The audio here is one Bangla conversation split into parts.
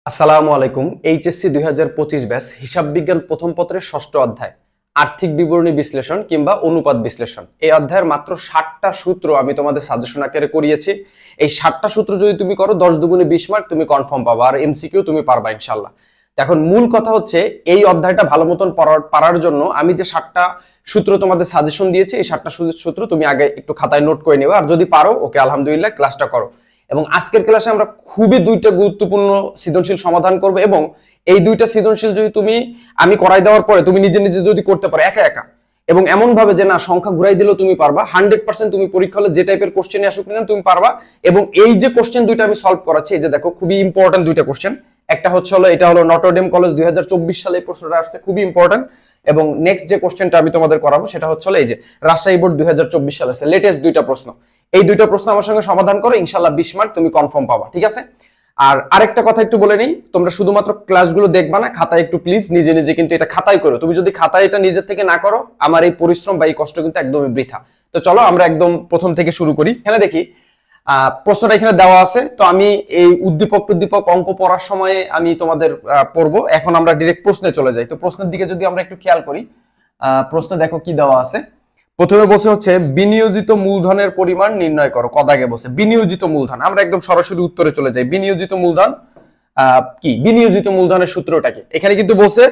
আসসালামু আলাইকুম। এইচএসসি 2025 ব্যাচ হিসাব বিজ্ঞান প্রথম পত্রের ষষ্ঠ অধ্যায় আর্থিক বিবরণী বিশ্লেষণ কিংবা অনুপাত বিশ্লেষণ, এই অধ্যায়ের মাত্র 60টা সূত্র আমি তোমাদের সাজেশন আকারে করিয়েছি। এই 60টা সূত্র যদি তুমি করো 10 দুগুণে 20 মার্ক তুমি কনফার্ম পাবা, আর এমসিকিউ তুমি পারবা ইনশাল্লাহ। এখন মূল কথা হচ্ছে এই অধ্যায়টা ভালো মতন পারার জন্য আমি যে 60টা সূত্র তোমাদের সাজেশন দিয়েছি, এই 60টা সূত্র তুমি আগে একটু খাতায় নোট করে নেবে, আর যদি পারো ওকে আলহামদুলিল্লাহ, ক্লাসটা করো। এবং আজকের ক্লাসে আমরা খুবই দুইটা গুরুত্বপূর্ণ সৃজনশীল সমাধান করব, এবং এই দুইটা সৃজনশীল যদি আমি করাই দেওয়ার পরে তুমি নিজে নিজে যদি করতে পারো একা একা, এবং এমন ভাবে যে না সংখ্যা ঘুরাই দিলেও তুমি পারবা, 100% তুমি পরীক্ষা হলে যে টাইপের কোশ্চেনে আসুক না তুমি পারবা। এবং এই যে কোশ্চেন দুইটা আমি সলভ করাচ্ছি, এই যে দেখো খুবই ইম্পর্টেন্ট দুইটা কোশ্চেন। একটা হচ্ছে হলো, এটা হলো নটরডেম কলেজ 2024 সালে এই প্রশ্নটা আসছে, খুবই ইম্পর্টেন্ট। এবং নেক্সট যে কোশ্চেনটা আমি তোমাদের করাবো সেটা হচ্ছে হলো এই যে রাজশাহী বোর্ড 2024 সালে আছে লেটেস্ট দুইটা প্রশ্ন। এই দুইটা প্রশ্ন আমার সঙ্গে সমাধান করো, ইনশাআল্লাহ 20 মার্ক তুমি কনফার্ম পাবা, ঠিক আছে? আর আরেকটা কথা একটু বলে নেই, তোমরা শুধুমাত্র ক্লাসগুলো দেখবা না, খাতায় একটু প্লিজ নিজে নিজে কিন্তু এটা খাতায় করো। তুমি যদি খাতায় এটা নিজের থেকে না করো, আমার এই পরিশ্রম বা এই কষ্ট কিন্তু একদমই বৃথা। তো চলো আমরা একদম প্রথম থেকে শুরু করি। এখানে দেখি প্রশ্নটা এখানে দেওয়া আছে, তো আমি এই উদ্দীপক অঙ্ক পড়ার সময় আমি তোমাদের পড়বো। এখন আমরা ডিরেক্ট প্রশ্নে চলে যাই। তো প্রশ্নের দিকে যদি আমরা একটু খেয়াল করি, প্রশ্ন দেখো কি দেওয়া আছে। প্রথমে বসে হচ্ছে বিনিয়োজিত মূলধনের পরিমাণ নির্ণয় করো। কদাগে বসে বিনিয়োজিত মূলধন, আমরা একদম সরাসরি উত্তরে চলে যাই। বিনিয়োজিত মূলধন কি? বিনিয়োজিত মূলধনের সূত্রটা কি? এখানে কিন্তু বসে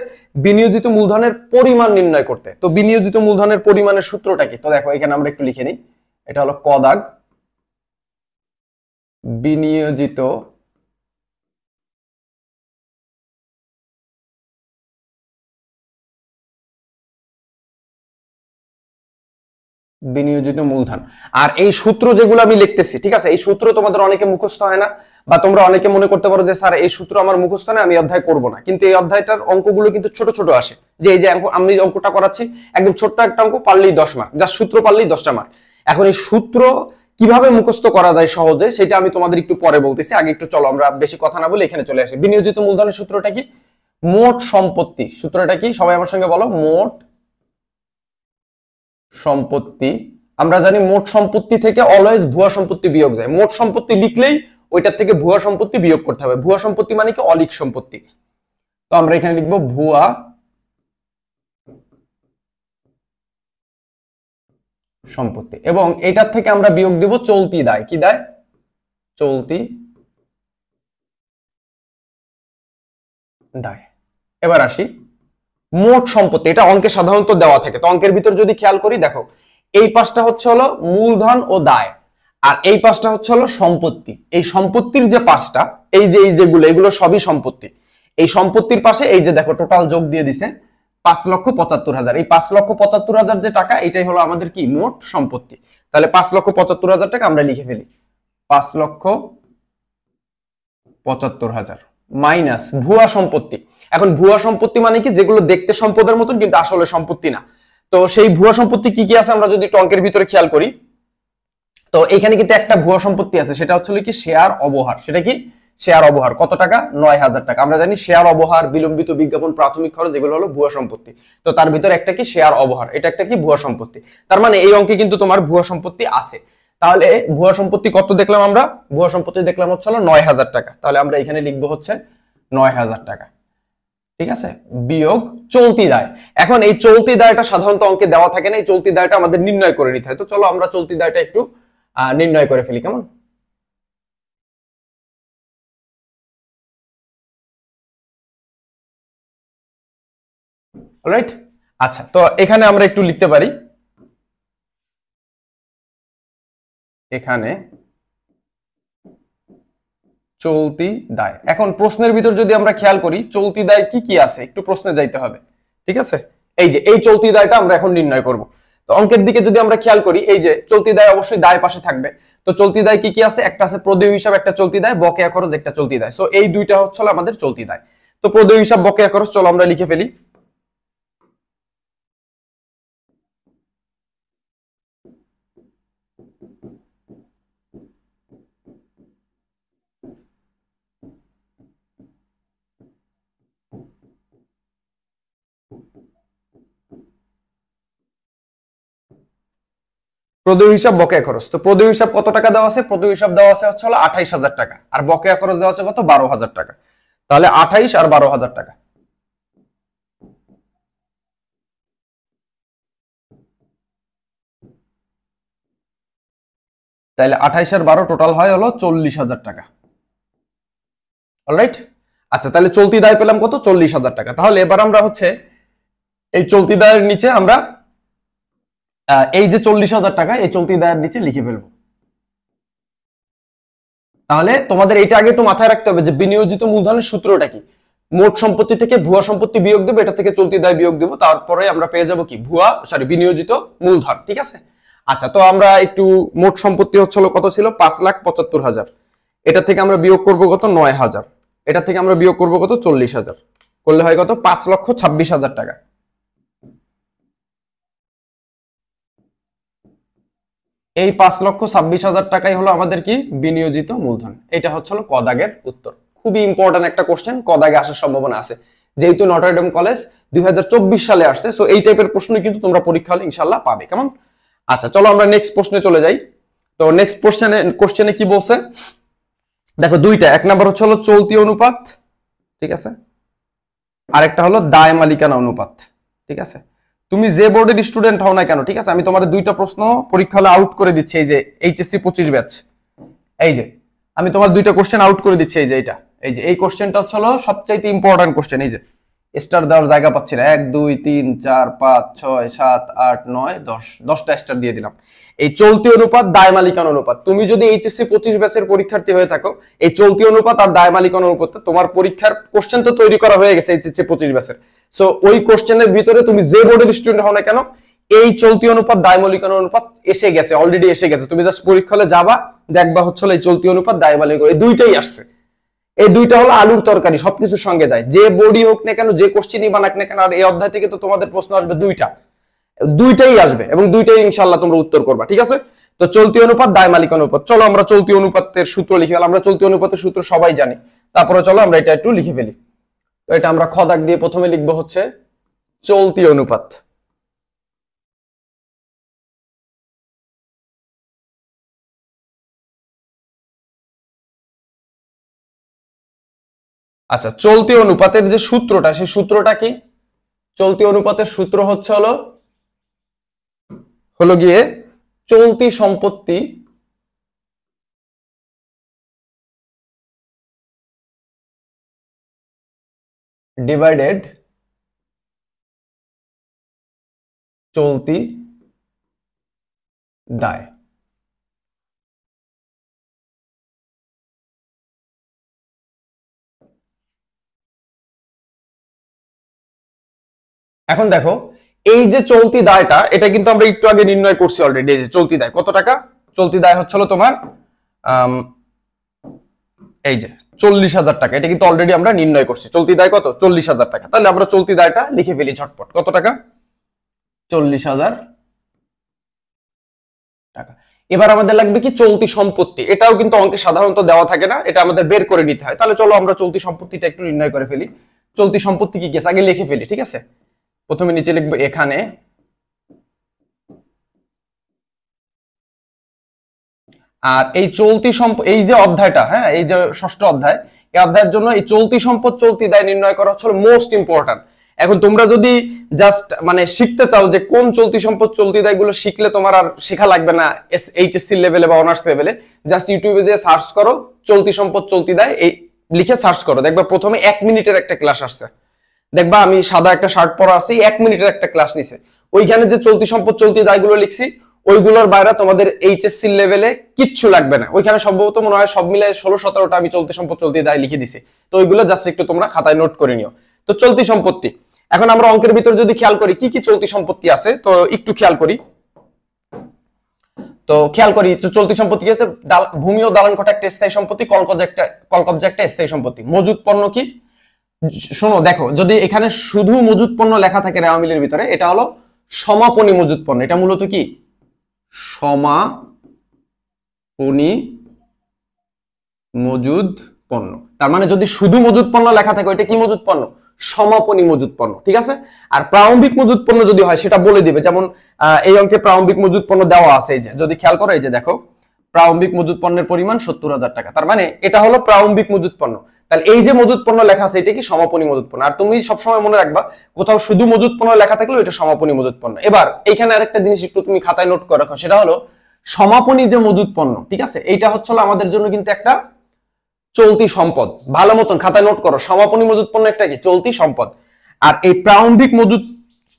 বিনিয়োজিত মূলধনের পরিমাণ নির্ণয় করতে। তো বিনিয়োজিত মূলধনের পরিমাণের সূত্রটা কি? তো দেখো এখানে আমরা একটু লিখে নিই, এটা হলো কদাগ বিনিয়োজিত বিনিয়োজিত মূলধন। আর এই সূত্র যেগুলো আমি লিখতেছি, ঠিক আছে, এই সূত্র তোমাদের অনেকে মুখস্থ হয় না, বা তোমরা অনেকে মনে করতে পারো যে স্যার এই সূত্র আমার মুখস্থ না, আমি অধ্যায় করব না। কিন্তু এই অধ্যায়টার অঙ্কগুলো কিন্তু ছোট ছোট আসে। যে এই যে আমি অঙ্কটা করাচ্ছি, একদম ছোট্ট একটা অঙ্ক, পারলেই 10 মার্ক, যা সূত্র পারলেই 10টা মার্ক। এখন এই সূত্র কিভাবে মুখস্থ করা যায় সহজে, সেটা আমি তোমাদের একটু পরে বলতেছি। আগে একটু চলো আমরা বেশি কথা না বলে এখানে চলে আসি। বিনিয়োজিত মূলধনের সূত্রটা কি? মোট সম্পত্তি। সূত্রটা কি সবাই আমার সঙ্গে বলো, মোট সম্পত্তি। আমরা জানি মোট সম্পত্তি থেকে অলওয়েজ ভুয়া সম্পত্তি বিয়োগ যায়। মোট সম্পত্তি লিখলেই ওইটার থেকে ভুয়া সম্পত্তি বিয়োগ করতে হবে। ভুয়া সম্পত্তি মানে কি? অলিক সম্পত্তি। তো আমরা এখানে লিখবো ভুয়া সম্পত্তি, এবং এটার থেকে আমরা বিয়োগ দেব চলতি দায়। কি দায়? চলতি দায়। এবার আসি মোট সম্পত্তি। এটা অঙ্কে সাধারণত দেওয়া থাকে। তো অঙ্কের ভিতর যদি খেয়াল করি, দেখো এই পাশটা হচ্ছে হলো মূলধন ও দায়, আর এই পাশটা হচ্ছে হলো সম্পত্তি। এই সম্পত্তির যে পাশটা, এই যেগুলো, এগুলো সবই সম্পত্তি। এই সম্পত্তির পাশে এই যে দেখো টোটাল যোগ দিয়ে দিছে 5,75,000। এই 5,75,000 যে টাকা, এটাই হলো আমাদের কি? মোট সম্পত্তি। তাহলে 5,75,000 টাকা আমরা লিখে ফেলি, 5,75,000 মাইনাস ভুয়া সম্পত্তি। এখন ভুয়া সম্পত্তি মানে কি? যেগুলো দেখতে সম্পদের মতন কিন্তু আসলে সম্পত্তি না। তো সেই ভুয়া সম্পত্তি কি কি আছে আমরা যদি টঙ্কের ভিতরে খেয়াল করি, তো এখানে কিন্তু একটা ভুয়া সম্পত্তি আছে, সেটা হচ্ছে কি? শেয়ার অবহার। সেটা কি? শেয়ার অবহার। কত টাকা? 9,000 টাকা। আমরা জানি শেয়ার অবহার, বিলম্বিত বিজ্ঞাপন, প্রাথমিক খরচ, এগুলো হলো ভুয়া সম্পত্তি। তো তার ভিতরে একটা কি? শেয়ার অবহার। এটা একটা কি? ভুয়া সম্পত্তি। তার মানে এই অঙ্কে কিন্তু তোমার ভুয়া সম্পত্তি আছে। তাহলে ভুয়া সম্পত্তি কত দেখলাম আমরা? ভুয়া সম্পত্তি দেখলাম হচ্ছে 9,000 টাকা। তাহলে আমরা এখানে লিখবো হচ্ছে 9,000 টাকা, ঠিক আছে, বিয়োগ চলতি দায়। এখন এই চলতি দায়টা সাধারণত অঙ্কে দেওয়া থাকে না, এই চলতি দায়টা আমাদের নির্ণয় করে নিতে হয়। তো চলো আমরা চলতি দায়টা একটু নির্ণয় করে ফেলি, কেমন? অলরাইট। আচ্ছা, তো এখানে আমরা একটু লিখতে পারি, এখানে চলতি দায়। এখন প্রশ্নের ভিতর যদি আমরা খেয়াল করি, চলতি দায় কি কি আছে একটু প্রশ্নে যাইতে হবে, ঠিক আছে? এই যে এই চলতি দায়টা আমরা এখন নির্ণয় করব। তো অঙ্কের দিকে যদি আমরা খেয়াল করি, এই যে চলতি দায় অবশ্যই দায় পাশে থাকবে। তো চলতি দায় কি কি আছে? একটা আছে প্রদেয় হিসাব, একটা চলতি দায়, বকেয়া খরচ একটা চলতি দায়। সো এই দুইটা হচ্ছে আমাদের চলতি দায়। তো প্রদেয় হিসাব, বকেয়া খরচ, চলো আমরা লিখে ফেলি। প্রদেয় হিসাব, বকেয়া খরচ। তো প্রদেয় হিসাব কত টাকা দেওয়া আছে? প্রদেয় হিসাব দেওয়া আছে হচ্ছে 28,000 টাকা, আর বকেয়া খরচ দেওয়া আছে কত? 12,000 টাকা। তাহলে 28 আর 12,000 টাকা। তাহলে 28 আর 12 টোটাল হয় হলো 40,000 টাকা। অলরাইট, আচ্ছা তাহলে চলতি দায় পেলাম কত? 40,000 টাকা। তাহলে এবার আমরা হচ্ছে এই চলতি দায়ের নিচে আমরা এই যে 40,000 টাকা এই চলতি দায়ের নিচে লিখে ফেলবো। তাহলে তোমাদের এটা আগে একটু মাথায় রাখতে হবে যে বিনিয়োজিত মূলধনের সূত্রটা কি। মোট সম্পত্তি থেকে ভুয়া সম্পত্তি বিয়োগ দেবো, এটা থেকে চলতি দায় বিয়োগ দেবো, তারপরে আমরা পেয়ে যাব কি বিনিয়োজিত মূলধন। ঠিক আছে, আচ্ছা তো আমরা একটু মোট সম্পত্তি হচ্ছিল কত ছিল? 5,75,000। এটা থেকে আমরা বিয়োগ করব কত? 9,000। এটা থেকে আমরা বিয়োগ করব কত? 40,000। করলে হয় কত? 5,26,000 টাকা। এই 5,26,000 টাকাই হলো আমাদের কি? বিনিয়োজিত মূলধন। এটা হচ্ছিল ক দাগের উত্তর। খুবই ইম্পর্টেন্ট একটা কোশ্চেন, ক দাগে আসার সম্ভাবনা আছে, যেহেতু নটরডেম কলেজ 2024 সালে আসছে। সো এই টাইপের প্রশ্ন কিন্তু তোমরা পরীক্ষা হলে ইনশাআল্লাহ পাবে। কেমন? আচ্ছা চলো আমরা নেক্সট প্রশ্নে চলে যাই। তো নেক্সট কোশ্চেনে কি বলছে দেখো, দুইটা। এক নাম্বার হচ্ছে হলো চলতি অনুপাত, ঠিক আছে, আরেকটা হলো দায় মালিকানা অনুপাত। ঠিক আছে, তুমি যে বোর্ডের স্টুডেন্ট হও না কেন, ঠিক আছে, আমি তোমার দুইটা প্রশ্ন পরীক্ষা হলে আউট করে দিচ্ছি। এই যে এইচএসসি 25 ব্যাচ, এই যে আমি তোমার দুইটা কোশ্চেন আউট করে দিচ্ছি। এই যে এটা, এই যে এই কোশ্চেনটা হলো সবচাইতে ইম্পর্টেন্ট কোশ্চেন। এই যে স্টার দেওয়ার জায়গা পাচ্ছি না, 1 2 3 4 5 6 7 8 9 10, 10টা স্টার দিয়ে দিলাম। এই চলতি অনুপাত দায় মালিকানা অনুপাত, তুমি যদি এইচএসসি 25 ব্যাচের পরীক্ষার্থী হয়ে থাকো, এই চলতি অনুপাত আর দায় মালিকানা অনুপাত তোমার পরীক্ষার কোশ্চেন তো তৈরি করা হয়ে গেছে এইচএসসি 25 ব্যাচের। সো ওই কোশ্চেনের ভিতরে তুমি যে বোর্ডের স্টুডেন্ট হও না কেন, এই চলতি অনুপাত দায় মালিকানা অনুপাত এসে গেছে, অলরেডি এসে গেছে। তুমি জাস্ট পরীক্ষা হলে যাবা, দেখবা হচ্ছে এই চলতি অনুপাত দায় মালিকানা, এই দুইটাই আসছে। এই দুইটা হলো আলুর তরকারি, সবকিছুর সঙ্গে যায়। যে বোর্ডই হোক না কেন, যে কোশ্চেনই বানাক না কেন, আর এই অধ্যায় থেকে তো তোমাদের প্রশ্ন আসবে দুইটাই আসবে, এবং দুইটাই ইনশাআল্লাহ তোমরা উত্তর করবা। ঠিক আছে, তো চলতি অনুপাত দায় মালিকানা অনুপাত। চলো আমরা চলতি অনুপাতের সূত্র লিখে গেলাম। আমরা চলতি অনুপাতের সূত্র সবাই জানি, তারপরে চলো আমরা এটা একটু লিখে ফেলি। তো এটা আমরা খ দাগ দিয়ে প্রথমে লিখবো হচ্ছে চলতি অনুপাত। আচ্ছা, চলতি অনুপাতের যে সূত্রটা, সেই সূত্রটা কি? চলতি অনুপাতের সূত্র হচ্ছে হলো গিয়ে চলতি সম্পত্তি ডিভাইডেড চলতি দায়। এখন দেখো, এই যে চলতি দায়টা, এটা কিন্তু আমরা একটু আগে নির্ণয় করছি অলরেডি। এই যে চলতি দায় কত টাকা? চলতি দায় হচ্ছিল তোমার এই যে 40,000 টাকা। এটা কিন্তু অলরেডি আমরা নির্ণয় করছি। চলতি দায় কত? 40,000 টাকা। তাহলে আমরা চলতি দায়টা লিখে ফেলি ঝটপট। কত টাকা? 40,000 টাকা। এবার আমাদের লাগবে কি? চলতি সম্পত্তি। এটাও কিন্তু অঙ্কে সাধারণত দেওয়া থাকে না, এটা আমাদের বের করে নিতে হয়। তাহলে চলো আমরা চলতি সম্পত্তিটা একটু নির্ণয় করে ফেলি। চলতি সম্পত্তি কি আগে লিখে ফেলি। ঠিক আছে, প্রথমে নিচে লিখবো এখানে আর এই চলতি সম্পদ, এই যে অধ্যায়টা, হ্যাঁ, এই যে ষষ্ঠ অধ্যায়, এই অধ্যায়ের জন্য এই চলতি সম্পদ চলতি দায় নির্ণয় করা হচ্ছে মোস্ট ইম্পর্টেন্ট। এখন তোমরা যদি জাস্ট মানে শিখতে চাও যে কোন চলতি সম্পদ চলতি দায় গুলো শিখলে তোমার আর শেখা লাগবে না এইচএসসি লেভেলে বা অনার্স লেভেলে, জাস্ট ইউটিউবে যে সার্চ করো চলতি সম্পদ চলতি দায়, এই লিখে সার্চ করো, দেখবা প্রথমে 1 মিনিটের একটা ক্লাস আসছে। দেখবা আমি সাদা একটা শার্ট পরা আছি, 1 মিনিটের একটা ক্লাস নিছে। ওইখানে যে চলতি সম্পদ চলতি দায়গুলো লিখছি, ওইগুলোর বাইরে তোমাদের এইচএসসি লেভেলে কিচ্ছু লাগবে না। ওইখানে সম্ভবত মনে হয় সব মিলে 16-17টা আমি চলতি সম্পদ চলতি দায় লিখে দিছি। তো ওইগুলো জাস্ট একটু তোমরা খাতায় নোট করে নিও। তো চলতি সম্পত্তি, এখন আমরা অঙ্কের ভিতর যদি খেয়াল করি কি কি চলতি সম্পত্তি আছে, তো একটু খেয়াল করি। চলতি সম্পত্তি কি আছে? ভূমি ও দালান কোঠা একটা স্থায়ী সম্পত্তি, কলকব্জা একটা স্থায়ী সম্পত্তি। মজুদ পণ্য কি? শোনো দেখো, যদি এখানে শুধু মজুদ পণ্য লেখা থাকে রেওয়া মিলের ভিতরে, এটা হলো সমাপনী মজুদ পণ্য। এটা মূলত কি? সমাপনী মজুদ পণ্য। তার মানে যদি শুধু মজুদ পণ্য লেখা থাকে, ওইটা কি মজুদ পণ্য? সমাপনী মজুদ পণ্য। ঠিক আছে, আর প্রারম্ভিক মজুদ পণ্য যদি হয় সেটা বলে দিবে। যেমন এই অঙ্কে প্রারম্ভিক মজুদ পণ্য দেওয়া আছে, এই যে যদি খেয়াল করো, এই যে দেখো প্রারম্ভিক মজুদ পণ্যের পরিমাণ 70,000 টাকা। তার মানে এটা হলো প্রারম্ভিক মজুদ পণ্য। তাহলে এই যে মজুদ পণ্য লেখা আছে এটা কি সমাপনী মজুদ পণ্য। আর তুমি সবসময় মনে রাখবা কোথাও শুধু মজুদ পণ্য লেখা থাকলেও এটা সমাপনী মজুদ পণ্য। এবার এইখানে আরেকটা জিনিস একটু তুমি খাতায় নোট করে রাখো, সেটা হলো সমাপনী যে মজুদ পণ্য, ঠিক আছে, এইটা হচ্ছে আমাদের জন্য কিন্তু একটা চলতি সম্পদ। ভালো মতন খাতায় নোট করো, সমাপনী মজুদ পণ্য একটা কি চলতি সম্পদ। আর এই প্রারম্ভিক মজুদ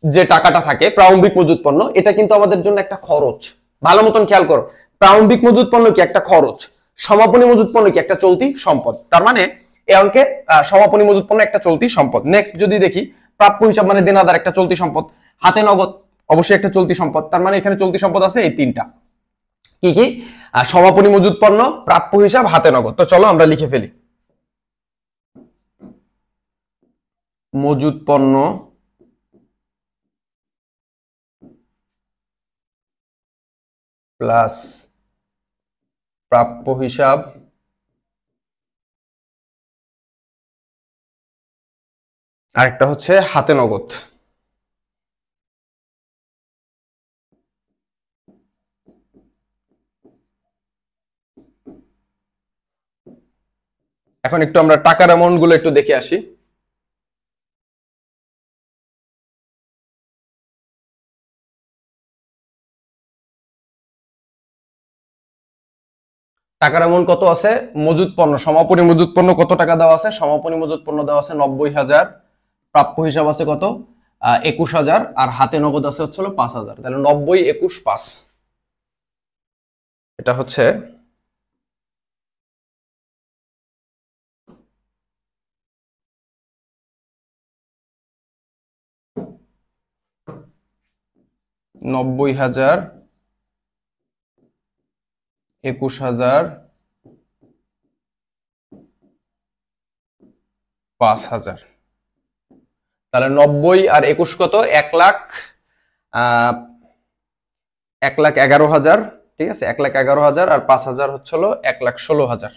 যে টাকাটা থাকে, প্রারম্ভিক মজুদ পণ্য, এটা কিন্তু আমাদের জন্য একটা খরচ। ভালো মতন খেয়াল করো, প্রারম্ভিক মজুদ পণ্য কি একটা খরচ, সমাপনী মজুদ পণ্য কি একটা চলতি সম্পদ। তার মানে এই অঙ্কে সমাপনী মজুদ পণ্য একটা চলতি সম্পদ। নেক্সট যদি দেখি, প্রাপ্য হিসাব মানে দেনাদার একটা চলতি সম্পদ, হাতে নগদ অবশ্যই একটা চলতি সম্পদ। তার মানে এখানে চলতি সম্পদ আছে এই তিনটা, কি কি, সমাপনী মজুদ পণ্য, প্রাপ্য হিসাব, হাতে নগদ। তো চলো আমরা লিখে ফেলি। মজুদ পণ্য প্লাস প্রাপ্য হিসাব আরেকটা হচ্ছে হাতে নগদ। এখন একটু আমরা টাকার অ্যামাউন্ট গুলো একটু দেখে আসি। টাকার অ্যামাউন্ট কত আছে, মজুদ পণ্য সমাপনী মজুদ পণ্য কত টাকা দেওয়া আছে, সমাপনী মজুদ পণ্য দেওয়া আছে 90,000, প্রাপ্য হিসাব আছে কত 21,000, আর হাতে নগদ আছে হচ্ছে 5,000। তাহলে 90, 21, 5, এটা হচ্ছে 90,000, 21,000, 5,000। তাহলে 90 আর 21 কত, 1,11,000, ঠিক আছে, 1,11,000, আর 5,000 হচ্ছে 1,16,000,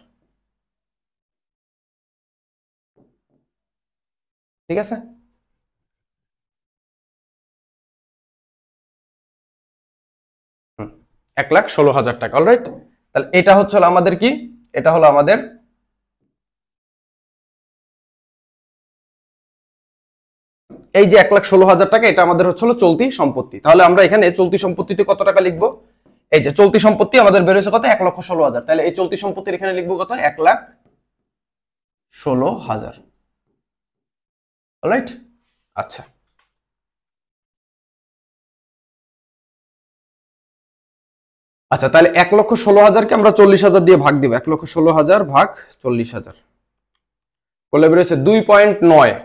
ঠিক আছে। 1,16,000 টাকা, অলরাইট। তাহলে এটা হচ্ছে আমাদের কি, এটা হলো আমাদের এই যে 1,16,000 টাকা, এটা আমাদের হচ্ছে চলতি সম্পত্তি। তাহলে আমরা এখানে চলতি সম্পত্তিতে কত টাকা লিখবো, এই যে চলতি সম্পত্তি আমাদের বেরোছে কত 1,16,000, তাহলে এই চলতি সম্পত্তির এখানে লিখবো কত 1,16,000, অলরাইট। আচ্ছা, আচ্ছা, তাহলে 1,16,000-কে আমরা 40,000 দিয়ে ভাগ দিব। 1,16,000 ভাগ 40,000 করলে বেরোছে 2.9।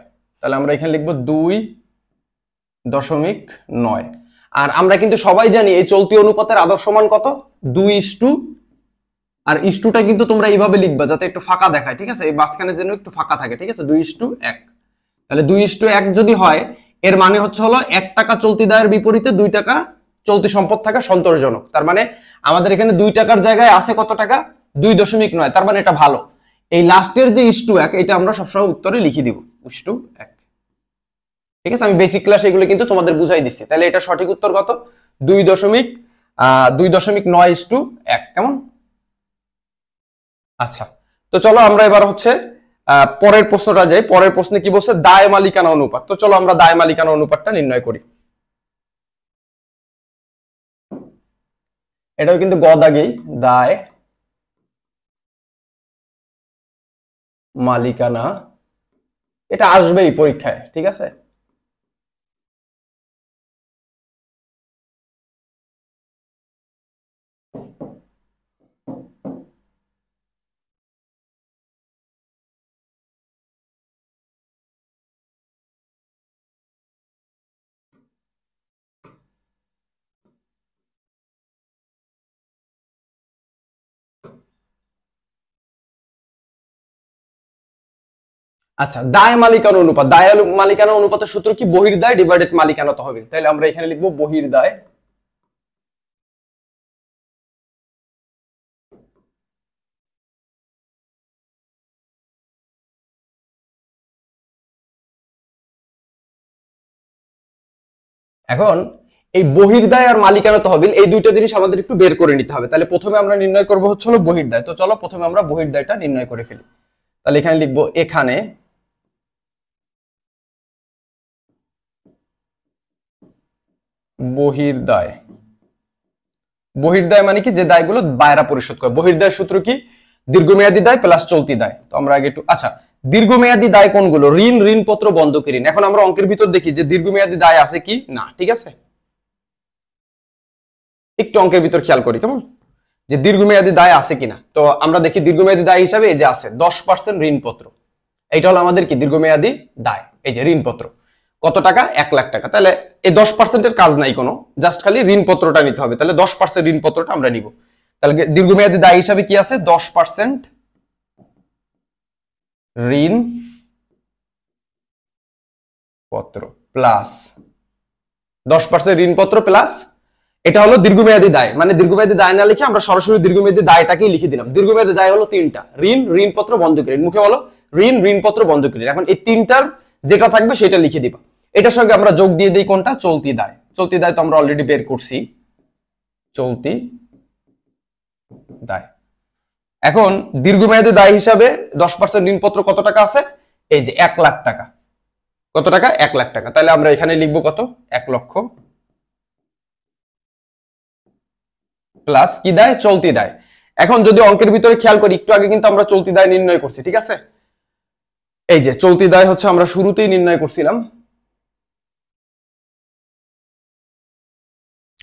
তাহলে আমরা এখানে লিখবো 2.9। আর আমরা কিন্তু সবাই জানি এই চলতি অনুপাতের আদর্শ মান কত, 2:, আর ইস্টুটা কিন্তু তোমরা এইভাবে লিখবা যাতে একটু ফাঁকা দেখায়, ঠিক আছে, এই মাঝখানে যেন একটু ফাঁকা থাকে, ঠিক আছে, 2:1। তাহলে 2:1 যদি হয়, এর মানে হচ্ছে 1 টাকা চলতি দায়ের বিপরীতে 2 টাকা চলতি সম্পদ থাকা সন্তোষজনক। তার মানে আমাদের এখানে 2 টাকার জায়গায় আছে কত টাকা, 2.9। তার মানে এটা ভালো। এই লাস্টের যে 1:1 এটা আমরা সবসময় উত্তরে লিখে দিব 1:1, ঠিক আছে। আমি বেসিক ক্লাস এগুলো কিন্তু তোমাদের বুঝাই দিচ্ছি। তাহলে এটা সঠিক উত্তর কত, 2.9:1, কেমন। আচ্ছা, তো চলো আমরা এবার হচ্ছে পরের প্রশ্নটা যাই। পরের প্রশ্নে কি বলছে, দায় মালিকানা অনুপাত। তো চলো আমরা দায় মালিকানা অনুপাতটা নির্ণয় করি। এটাও কিন্তু গ দাগেই, দায় মালিকানা, এটা আসবেই পরীক্ষায়, ঠিক আছে। আচ্ছা, দায় মালিকানা অনুপাত, দায় মালিকানা অনুপাতের সূত্র কি, বহির্দায় ডিভাইডেড মালিকানা তহবিল। তাহলে আমরা এখানে লিখবো বহির্দায় এখন এই বহির্দায় আর মালিকানা তহবিল এই দুইটা জিনিস আমাদের একটু বের করে নিতে হবে। তাহলে প্রথমে আমরা নির্ণয় করবো হচ্ছে বহির্দায়। তো চলো প্রথমে আমরা বহির্দায়টা নির্ণয় করে ফেলি। তাহলে এখানে লিখবো এখানে বহির্দায়। বহির্দায় মানে কি, যে দায়গুলো বায়রা পরিশোধ করে। বহির্দায়ের সূত্র কি, দীর্ঘমেয়াদী দায় প্লাস চলতি দায়। তো আমরা আগে একটু, আচ্ছা দীর্ঘমেয়াদী দায় কোনগুলো, ঋণ, ঋণপত্র, বন্ধকি ঋণ। এখন আমরা অঙ্কের ভিতর দেখি যে দীর্ঘমেয়াদী দায় আছে কি না, ঠিক আছে? একটু অঙ্কের ভিতর খেয়াল করি কেমন, যে দীর্ঘমেয়াদী দায় আছে কিনা। তো আমরা দেখি দীর্ঘমেয়াদী দায় হিসাবে এই যে আছে 10% ঋণপত্র, এইটা হলো আমাদের কি দীর্ঘমেয়াদী দায়। এই যে ঋণপত্র কত টাকা, 1 লাখ টাকা। তাহলে এই 10%-এর কাজ নাই কোনো, জাস্ট খালি ঋণপত্রটা নিতে হবে। তাহলে 10% ঋণপত্রটা আমরা নিব। তাহলে দীর্ঘমেয়াদী দায় হিসাবে কি আছে, 10% ঋণ পত্র প্লাস 10% ঋণপত্র প্লাস, এটা হলো দীর্ঘমেয়াদী দায়। মানে দীর্ঘমেয়াদী দায় না লিখে আমরা সরাসরি দীর্ঘমেয়াদী দায়টাকেই লিখে দিলাম। দীর্ঘমেয়াদী দায় হলো 3টা, ঋণ, ঋণপত্র, বন্ধকি ঋণ। মুখে বলো ঋণ, ঋণপত্র, বন্ধকি ঋণ। এখন এই 3টার যেটা থাকবে সেটা লিখে দিবা। এটার সঙ্গে আমরা যোগ দিয়ে দিই কোনটা, চলতি দায়। চলতি দায় তো আমরা অলরেডি বের করছি, চলতি দায়। এখন দীর্ঘমেয়াদী দায় হিসাবে 10% ঋণপত্র কত টাকা আছে, এই যে 1 লাখ টাকা। কত টাকা, 1 লাখ টাকা। তাহলে আমরা এখানে লিখবো কত, 1 লক্ষ প্লাস কি দায়, চলতি দায়। এখন যদি অঙ্কের ভিতরে খেয়াল করি, একটু আগে কিন্তু আমরা চলতি দায় নির্ণয় করছি, ঠিক আছে? এই যে চলতি দায় হচ্ছে আমরা শুরুতেই নির্ণয় করছিলাম।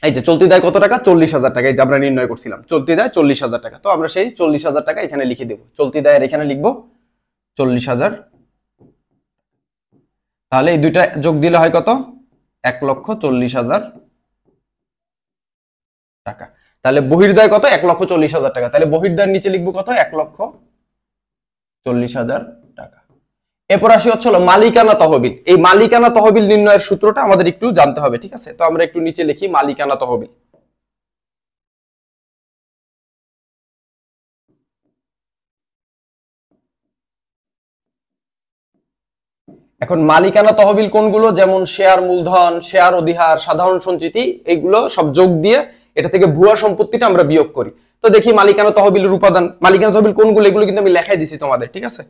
এই যে চলতি দায় কত টাকা, 40,000 টাকা। এই যে আমরা নির্ণয় করছিলাম চলতি দায় 40,000 টাকা। তো আমরা সেই 40,000 টাকা এখানে লিখে দেব। চলতি দায়ের এখানে লিখবো 40,000। তাহলে এই দুইটা যোগ দিলে হয় কত, 1,40,000 টাকা। তাহলে বহির্দায় কত, 1,40,000 টাকা। তাহলে বহির্দায়ের নিচে লিখবো কত, 1,40,000 টাকা। এরপর আসি হচ্ছে মালিকানা তহবিল। এই মালিকানা তহবিল নির্ণয়ের সূত্রটা আমাদের একটু জানতে হবে, ঠিক আছে? তো আমরা একটু নিচে লিখি মালিকানা তহবিল। এখন মালিকানা তহবিল কোনগুলো, যেমন শেয়ার মূলধন, শেয়ার অধিহার, সাধারণ সঞ্চিতি, এইগুলো সব যোগ দিয়ে এটা থেকে ভুয়া সম্পত্তিটা আমরা বিয়োগ করি। তো দেখি মালিকানা তহবিলের উপাদান, মালিকানা তহবিল কোনগুলো, এগুলো কিন্তু আমি লেখাই দিছি তোমাদের, ঠিক আছে?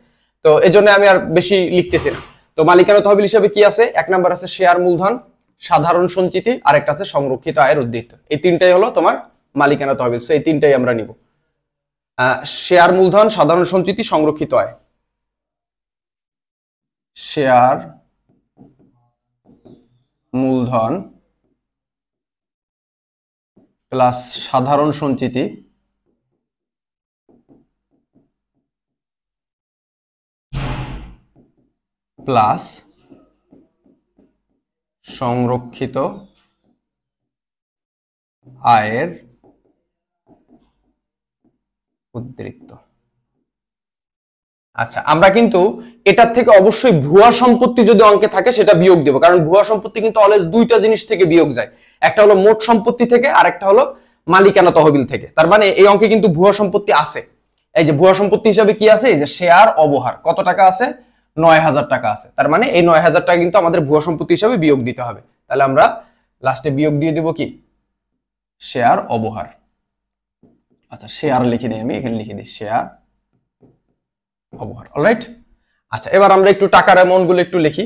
তো এই জন্য আমি আর বেশি লিখতেছি না। তো মালিকানা তহবিল হিসাবে কি আছে, 1 নাম্বার আছে শেয়ার মূলধন, সাধারণ সঞ্চিতি, আর একটা আছে সংরক্ষিত আয়ের উদ্বৃত্ত। এই তিনটাই হলো তোমার মালিকানা তহবিল। সো এই তিনটাই আমরা নিব, শেয়ার মূলধন, সাধারণ সঞ্চিতি, সংরক্ষিত আয়। শেয়ার মূলধন প্লাস সাধারণ সঞ্চিতি প্লাস সংরক্ষিত আয়ের উদ্বৃত্ত। আচ্ছা, আমরা কিন্তু এটার থেকে অবশ্যই ভুয়া সম্পত্তি যদি অঙ্কে থাকে সেটা বিয়োগ দেব, কারণ ভুয়া সম্পত্তি কিন্তু অলওয়েজ দুইটা জিনিস থেকে বিয়োগ যায়। একটা হলো মোট সম্পত্তি থেকে, আর একটা হলো মালিকানা তহবিল থেকে। তার মানে এই অঙ্কে কিন্তু ভুয়া সম্পত্তি আছে। এই যে ভুয়া সম্পত্তি হিসাবে কি আছে, এই যে শেয়ার অবহার কত টাকা আছে, 9,000 টাকা আছে। তার মানে এই 9,000 টাকা কিন্তু আমাদের ভুয়া সম্পত্তি হিসাবে বিয়োগ দিতে হবে। তাহলে আমরা লাস্টে বিয়োগ দিয়ে দিব কি, শেয়ার অবহার। আচ্ছা, শেয়ার লিখে দিই, আমি এখানে লিখে দিই শেয়ার অবহার। অলরাইট। আচ্ছা, এবার আমরা একটু টাকার অ্যামাউন্ট গুলো একটু লিখি।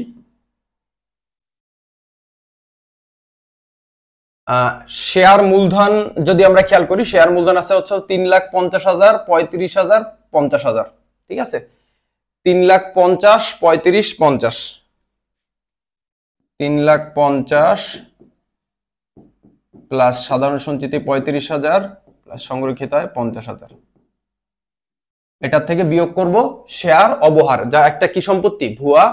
শেয়ার মূলধন যদি আমরা খেয়াল করি, শেয়ার মূলধন আছে হচ্ছে 3,50,000, 35,000, 50,000, ঠিক আছে? 3,50,000, 35,000, 50, 3,50,000 প্লাস সাধারণ সঞ্চিতি 35,000 প্লাস সংরক্ষিত হয় 50,000। এটার থেকে বিয়োগ করব শেয়ার অবহার, যা একটা কি সম্পত্তি, ভুয়া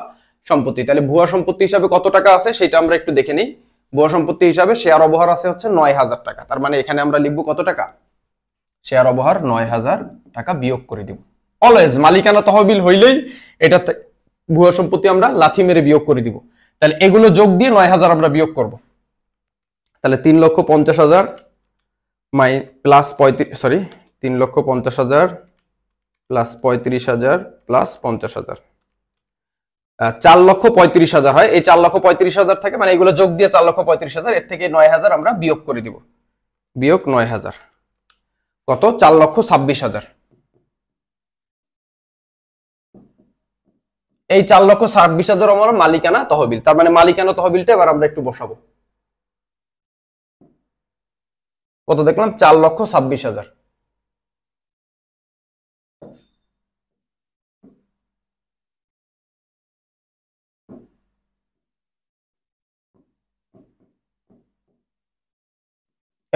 সম্পত্তি। তাহলে ভুয়া সম্পত্তি হিসাবে কত টাকা আছে সেটা আমরা একটু দেখে নিই। ভুয়া সম্পত্তি হিসাবে শেয়ার অবহার আছে হচ্ছে 9,000 টাকা। তার মানে এখানে আমরা লিখবো কত টাকা, শেয়ার অবহার 9,000 টাকা বিয়োগ করে দিব। অলওয়েজ মালিকানা তহবিল হইলেই এটা ভুয়া সম্পত্তি আমরা লাথি মেরে বিয়োগ করে দিব। তাহলে এগুলো যোগ দিয়ে 9,000 আমরা বিয়োগ করব। তাহলে 3,50,000 প্লাস 3,50,000 প্লাস 35,000 প্লাস 50,000, 4,35,000 হয়। এই 4,35,000 থাকে, মানে এগুলো যোগ দিয়ে 4,35,000, এর থেকে 9,000 আমরা বিয়োগ করে দিব। বিয়োগ 9,000 কত, 4,26,000। এই 4,26,000 আমার মালিকানা তহবিল। তার মানে মালিকানা তহবিলটা এবার আমরা একটু বসাবো। কত দেখলাম? 4,26,000।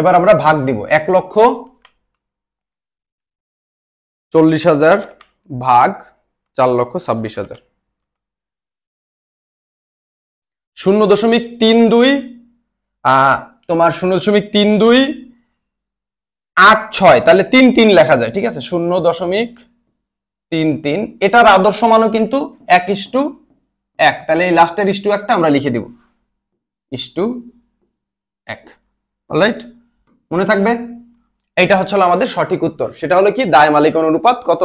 এবার আমরা ভাগ দিব। 1,40,000 ভাগ 4,26,000, 0.32 তোমার 0.3286, তাহলে 3 লেখা যায়, ঠিক আছে? 0.33। এটার আদর্শ মানও কিন্তু 1:1, তাহলে এই লাস্টের ইস্টু একটা আমরা লিখে দিব, 1:1। অলরাইট, মনে থাকবে? এইটা হচ্ছে আমাদের সঠিক উত্তর। সেটা হলো কি, দায় মালিকানা অনুপাত কত?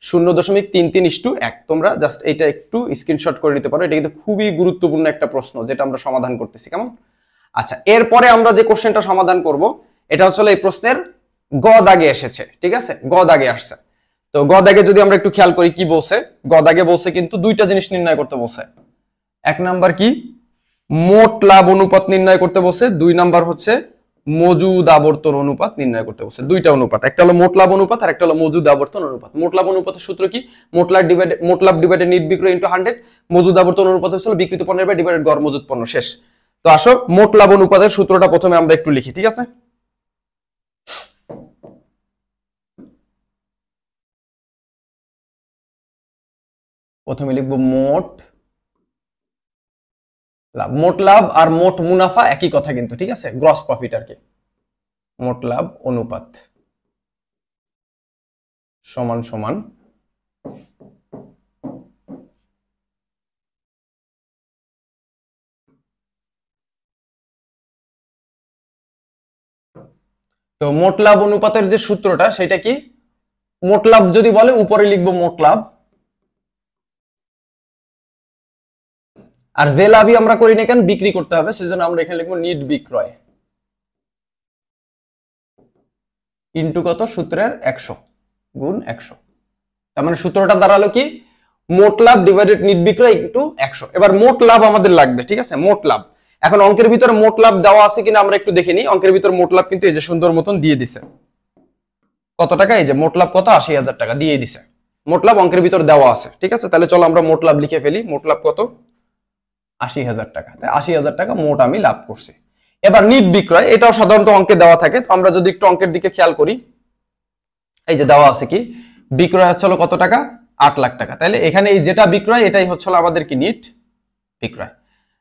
0.33:1। তোমরা জাস্ট এটা একটু স্ক্রিনশট করে নিতে পারো। এটা কিন্তু খুবই গুরুত্বপূর্ণ একটা প্রশ্ন যেটা আমরা সমাধান করতেছি, কেমন? আচ্ছা, এরপরে আমরা যে কোশ্চেনটা সমাধান করব এটা হচ্ছে এই প্রশ্নের গ দাগে এসেছে, ঠিক আছে? গ দাগে আসছে। তো গ দাগে যদি আমরা একটু খেয়াল করি কি বলছে, গ দাগে বলছে কিন্তু দুইটা জিনিস নির্ণয় করতে বলছে। এক নাম্বার কি, মোট লাভ অনুপাত নির্ণয় করতে বলছে। দুই নাম্বার হচ্ছে মজুদ আবর্তন অনুপাত নির্ণয় করতে বলছে। দুইটা অনুপাত, একটা হলো মোট লাভ অনুপাত আর একটা হলো মজুদ আবর্তন অনুপাত। মোট লাভ অনুপাতের সূত্র কি? মোট লাভ ডিভাইডেড নিট বিক্রয় ইনটু 100। মজুদ আবর্তন অনুপাত হচ্ছে বিক্রিত পণ্যের বাই ডিভাইডেড গড় মজুদ পণ্য। শেষ। তো আসো মোট লাভ অনুপাতের সূত্রটা প্রথমে আমরা একটু লিখি, ঠিক আছে? প্রথমে লিখবো মোট লাভ। মোট লাভ আর মোট মুনাফা একই কথা কিন্তু, ঠিক আছে? গ্রস প্রফিট আর কি। মোট লাভ অনুপাত সমান সমান তো মোট লাভ অনুপাতের যে সূত্রটা সেটা কি, মোট লাভ যদি বলে উপরে লিখবো মোট লাভ, আর যে লাভই আমরা করি না কেন বিক্রি করতে হবে, সেজন্য আমরা এখানে লিখবো নিট বিক্রয় ইনটু কত? সূত্রের 100 গুণ 100। তার মানে সূত্রটা দাঁড়ালো কি, মোট লাভ ডিভাইডেড নিট বিক্রয় ইনটু 100। এবার মোট লাভ আমাদের লাগবে, ঠিক আছে? মোট লাভ। এখন অঙ্কের ভিতরে মোট লাভ দেওয়া আছে কিনা আমরা একটু দেখে নিই। অঙ্কের ভিতর মোট লাভ কিন্তু এই যে সুন্দর মতন দিয়ে দিছে। কত টাকা? এই যে মোট লাভ কত? 80,000 টাকা দিয়ে দিছে। মোট লাভ অঙ্কের ভিতর দেওয়া আছে, ঠিক আছে? তাহলে চলো আমরা মোট লাভ লিখে ফেলি। মোট লাভ কত? 80,000 টাকা। তাই 80,000 টাকা মোট আমি লাভ করছি। এবার নিট বিক্রয়, এটাও সাধারণত অঙ্কে দেওয়া থাকে। তো আমরা যদি একটু অঙ্কের দিকে খেয়াল করি, এই যে দেওয়া আছে কি, বিক্রয় হচ্ছিল কত টাকা? 8 লাখ টাকা। তাহলে এখানে এই যেটা বিক্রয় এটাই হচ্ছিল আমাদের কি নিট বিক্রয়।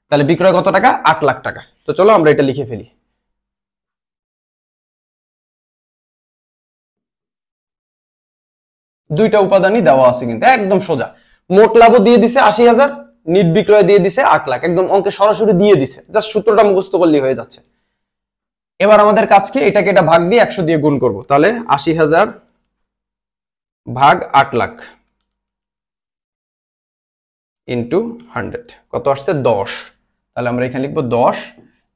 তাহলে বিক্রয় কত টাকা? 8 লাখ টাকা। তো চলো আমরা এটা লিখে ফেলি। দুইটা উপাদানই দেওয়া আছে কিন্তু একদম সোজা। মোট লাভও দিয়ে দিছে 80,000, নিট বিক্রয় দিয়ে দিছে 8 লাখ। একদম অঙ্কে সরাসরি দিয়ে দিছে, জাস্ট সূত্রটা মুখস্থ করলেই হয়ে যাচ্ছে। এবার আমাদের কাজ কি, এটাকে এটা ভাগ দিয়ে 100 দিয়ে গুণ করব। তাহলে 80,000 ভাগ 8 লাখ ইন্টু 100 কত আসছে? 10। তাহলে আমরা এখানে লিখবো 10।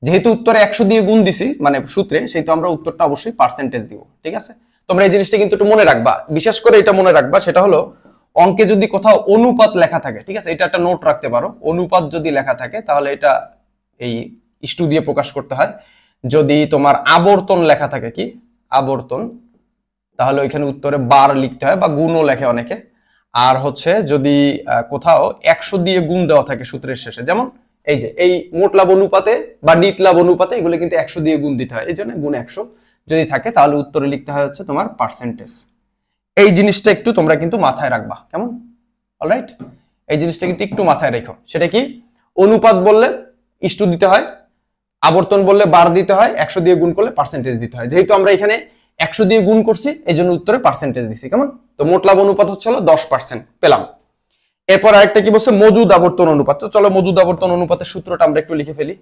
যেহেতু উত্তরে 100 দিয়ে গুণ দিছি মানে সূত্রে, সেহেতু আমরা উত্তরটা অবশ্যই পার্সেন্টেজ দিব, ঠিক আছে? তোমরা এই জিনিসটা কিন্তু একটু মনে রাখবা, বিশেষ করে এটা মনে রাখবা, সেটা হলো অঙ্কে যদি কোথাও অনুপাত লেখা থাকে, ঠিক আছে, এটা একটা নোট রাখতে পারো। অনুপাত যদি লেখা থাকে তাহলে এটা এই ইস্টু দিয়ে প্রকাশ করতে হয়। যদি তোমার আবর্তন লেখা থাকে, কি আবর্তন, তাহলে ওইখানে উত্তরে বার লিখতে হয় বা গুণও লেখে অনেকে। আর হচ্ছে যদি কোথাও 100 দিয়ে গুণ দেওয়া থাকে সূত্রের শেষে, যেমন এই যে এই মোট লাভ অনুপাতে বা নিট লাভ অনুপাতে এগুলো কিন্তু 100 দিয়ে গুণ দিতে হয়, এই জন্য গুণ 100 যদি থাকে তাহলে উত্তরে লিখতে হয় হচ্ছে তোমার পার্সেন্টেজ। এই জিনিসটা একটু তোমরা কিন্তু মাথায় রাখবা, কেমন? অলরাইট, এই জিনিসটা কিন্তু একটু মাথায় রেখো। সেটা কি, অনুপাত বললে ইস্টু দিতে হয়, আবর্তন বললে বার দিতে হয়, 100 দিয়ে গুণ করলে পার্সেন্টেজ দিতে হয়। যেহেতু আমরা এখানে 100 দিয়ে গুণ করছি এই জন্য উত্তরে পার্সেন্টেজ দিছি, কেমন? তো মোট লাভ অনুপাত হচ্ছে 10% পেলাম। এরপর আরেকটা কি বলছে, মজুদ আবর্তন অনুপাত। তো চলো মজুদ আবর্তন অনুপাতের সূত্রটা আমরা একটু লিখে ফেলি।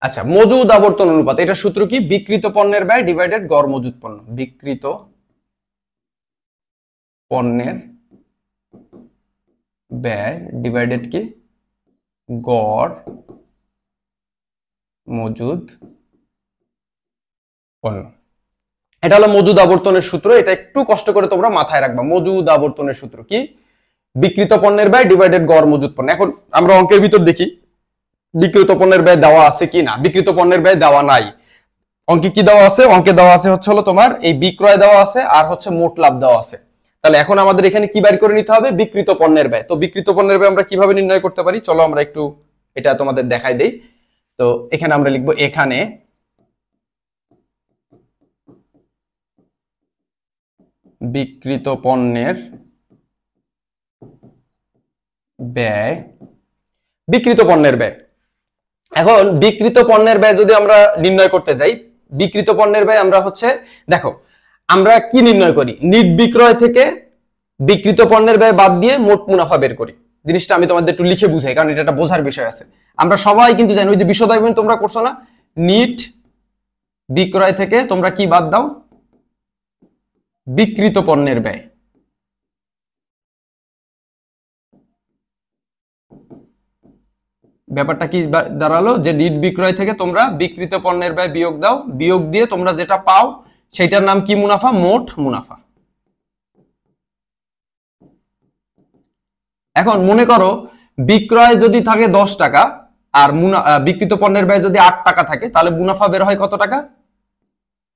আচ্ছা, মজুদ আবর্তন অনুপাত, এটা সূত্র কি? বিক্রিত পণ্যের ব্যয় ডিভাইডেড গড় মজুদ পণ্য। বিক্রিত পণ্যের ব্যয় ডিভাইডেড কি? গড় মজুদ পণ্য। এটা হলো মজুদ আবর্তনের সূত্র। এটা একটু কষ্ট করে তোমরা মাথায় রাখবা। মজুদ আবর্তনের সূত্র কি? বিক্রিত পণ্যের ব্যয় ডিভাইডেড গড় মজুদ পণ্য। এখন আমরা অঙ্কের ভিতর দেখি বিক্রিত পণ্যের ব্যয় দেওয়া আছে কি না। বিক্রিত পণ্যের ব্যয় দেওয়া নাই। অঙ্কে কি দেওয়া আছে? অঙ্কে দেওয়া আছে হচ্ছে হলো তোমার এই বিক্রয় দেওয়া আছে আর হচ্ছে মোট লাভ দেওয়া আছে। তাহলে এখন আমাদের এখানে কি বের করে নিতে হবে? বিক্রিত পণ্যের ব্যয়। তো বিক্রিত পণ্যের ব্যয় আমরা কিভাবে নির্ণয় করতে পারি? চলো আমরা একটু এটা তোমাদের দেখাই দেই। তো এখানে আমরা লিখবো, এখানে বিক্রিত পণ্যের ব্যয়, বিক্রিত পণ্যের ব্যয়। এখন বিক্রিত পণ্যের ব্যয় যদি আমরা নির্ণয় করতে যাই, বিক্রিত পণ্যের ব্যয় আমরা হচ্ছে, দেখো আমরা কি নির্ণয় করি? নিট বিক্রয় থেকে বিক্রিত পণ্যের ব্যয় বাদ দিয়ে মোট মুনাফা বের করি। জিনিসটা আমি তোমাদের একটু লিখে বুঝাই, কারণ এটা একটা বোঝার বিষয় আছে। আমরা সবাই কিন্তু জানি, ওই যে বিশদ তোমরা করছো না, নিট বিক্রয় থেকে তোমরা কি বাদ দাও? বিক্রিত পণ্যের ব্যয়। ব্যাপারটা কি দাঁড়ালো? যে নিট বিক্রয় থেকে তোমরা বিক্রিত পণ্যের ব্যয় বিয়োগ দাও, বিয়োগ দিয়ে তোমরা যেটা পাও সেটার নাম কি? মুনাফা, মোট মুনাফা। এখন মনে করো বিক্রয় যদি থাকে 10 টাকা আর বিক্রিত পণ্যের ব্যয় যদি 8 টাকা থাকে, তাহলে মুনাফা বের হয় কত টাকা?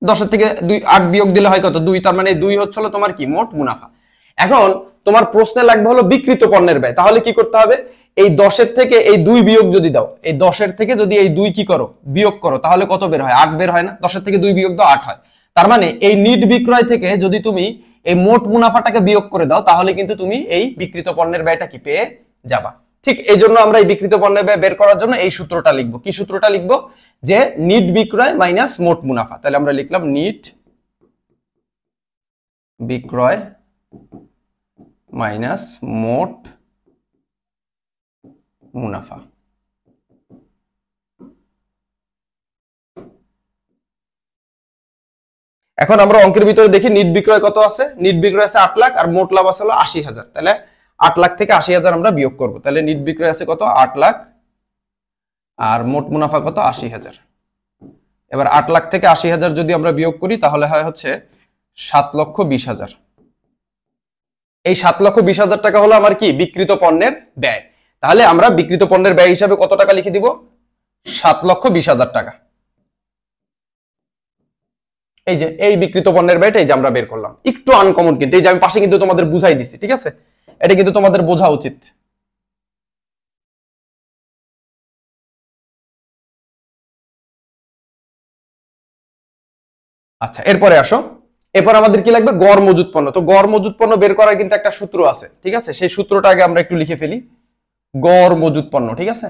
10 থেকে 8 বিয়োগ দিলে হয় কত? 2। তার মানে 2 হচ্ছিল তোমার কি? মোট মুনাফা। এখন তোমার প্রশ্নে লাগবে হলো বিক্রিত পণ্যের ব্যয়। তাহলে কি করতে হবে? এই 10 থেকে এই 2 বিয়োগ যদি দাও, এই 10 থেকে যদি এই 2 কি করো? বিয়োগ করো, তাহলে কত বের হয়? 8 বের হয় না? 10 থেকে 2 বিয়োগ দাও, 8 হয়। তার মানে এই নিট বিক্রয় থেকে যদি তুমি এই মোট মুনাফাটাকে বিয়োগ করে দাও, তাহলে কিন্তু তুমি এই বিক্রিত পণ্যের ব্যয়টা কি পেয়ে যাবা। ঠিক এই জন্য আমরা এই বিক্রিত পণ্যের ব্যয় বের করার জন্য এই সূত্রটা লিখবো। কি সূত্রটা লিখবো? যে নিট বিক্রয় মাইনাস মোট মুনাফা। তাহলে আমরা লিখলাম নিট বিক্রয় মাইনাস মোট মুনাফা। এখন আমরা অঙ্কের ভিতরে দেখি নিট বিক্রয় কত আছে। নিট বিক্রয় আছে 8 লাখ আর মোট লাভ আছে হলো 80,000। তাহলে 8 লাখ থেকে 80,000 আমরা বিয়োগ করব। তাহলে নিট বিক্রয় আছে কত? 8 লাখ আর মোট মুনাফা কত? 80,000। এবার 8 লাখ থেকে 80,000 যদি আমরা বিয়োগ করি, তাহলে হয় হচ্ছে 7,20,000। এই 7,20,000 টাকা হলো আমার কি? বিক্রিত পণ্যের ব্যয়। তাহলে আমরা বিক্রিত পণ্যের ব্যয় হিসাবে কত টাকা লিখে দিব? 7,20,000 টাকা। এই যে এই বিক্রিত পণ্যের ব্যয়টা এই যে আমরা বের করলাম। একটু আনকমন কিন্তু, এই যে আমি পাশে কিন্তু তোমাদের বুঝাই দিছি, ঠিক আছে? এটা কিন্তু তোমাদের বোঝা উচিত। আচ্ছা, এরপরে আসো। এরপর আমাদের কি লাগবে? গড় মজুদ পণ্য। তো গড় মজুদ পণ্য বের করার কিন্তু একটা সূত্র আছে, ঠিক আছে? সেই সূত্রটা আগে আমরা একটু লিখে ফেলি। গড় মজুদ পণ্য, ঠিক আছে?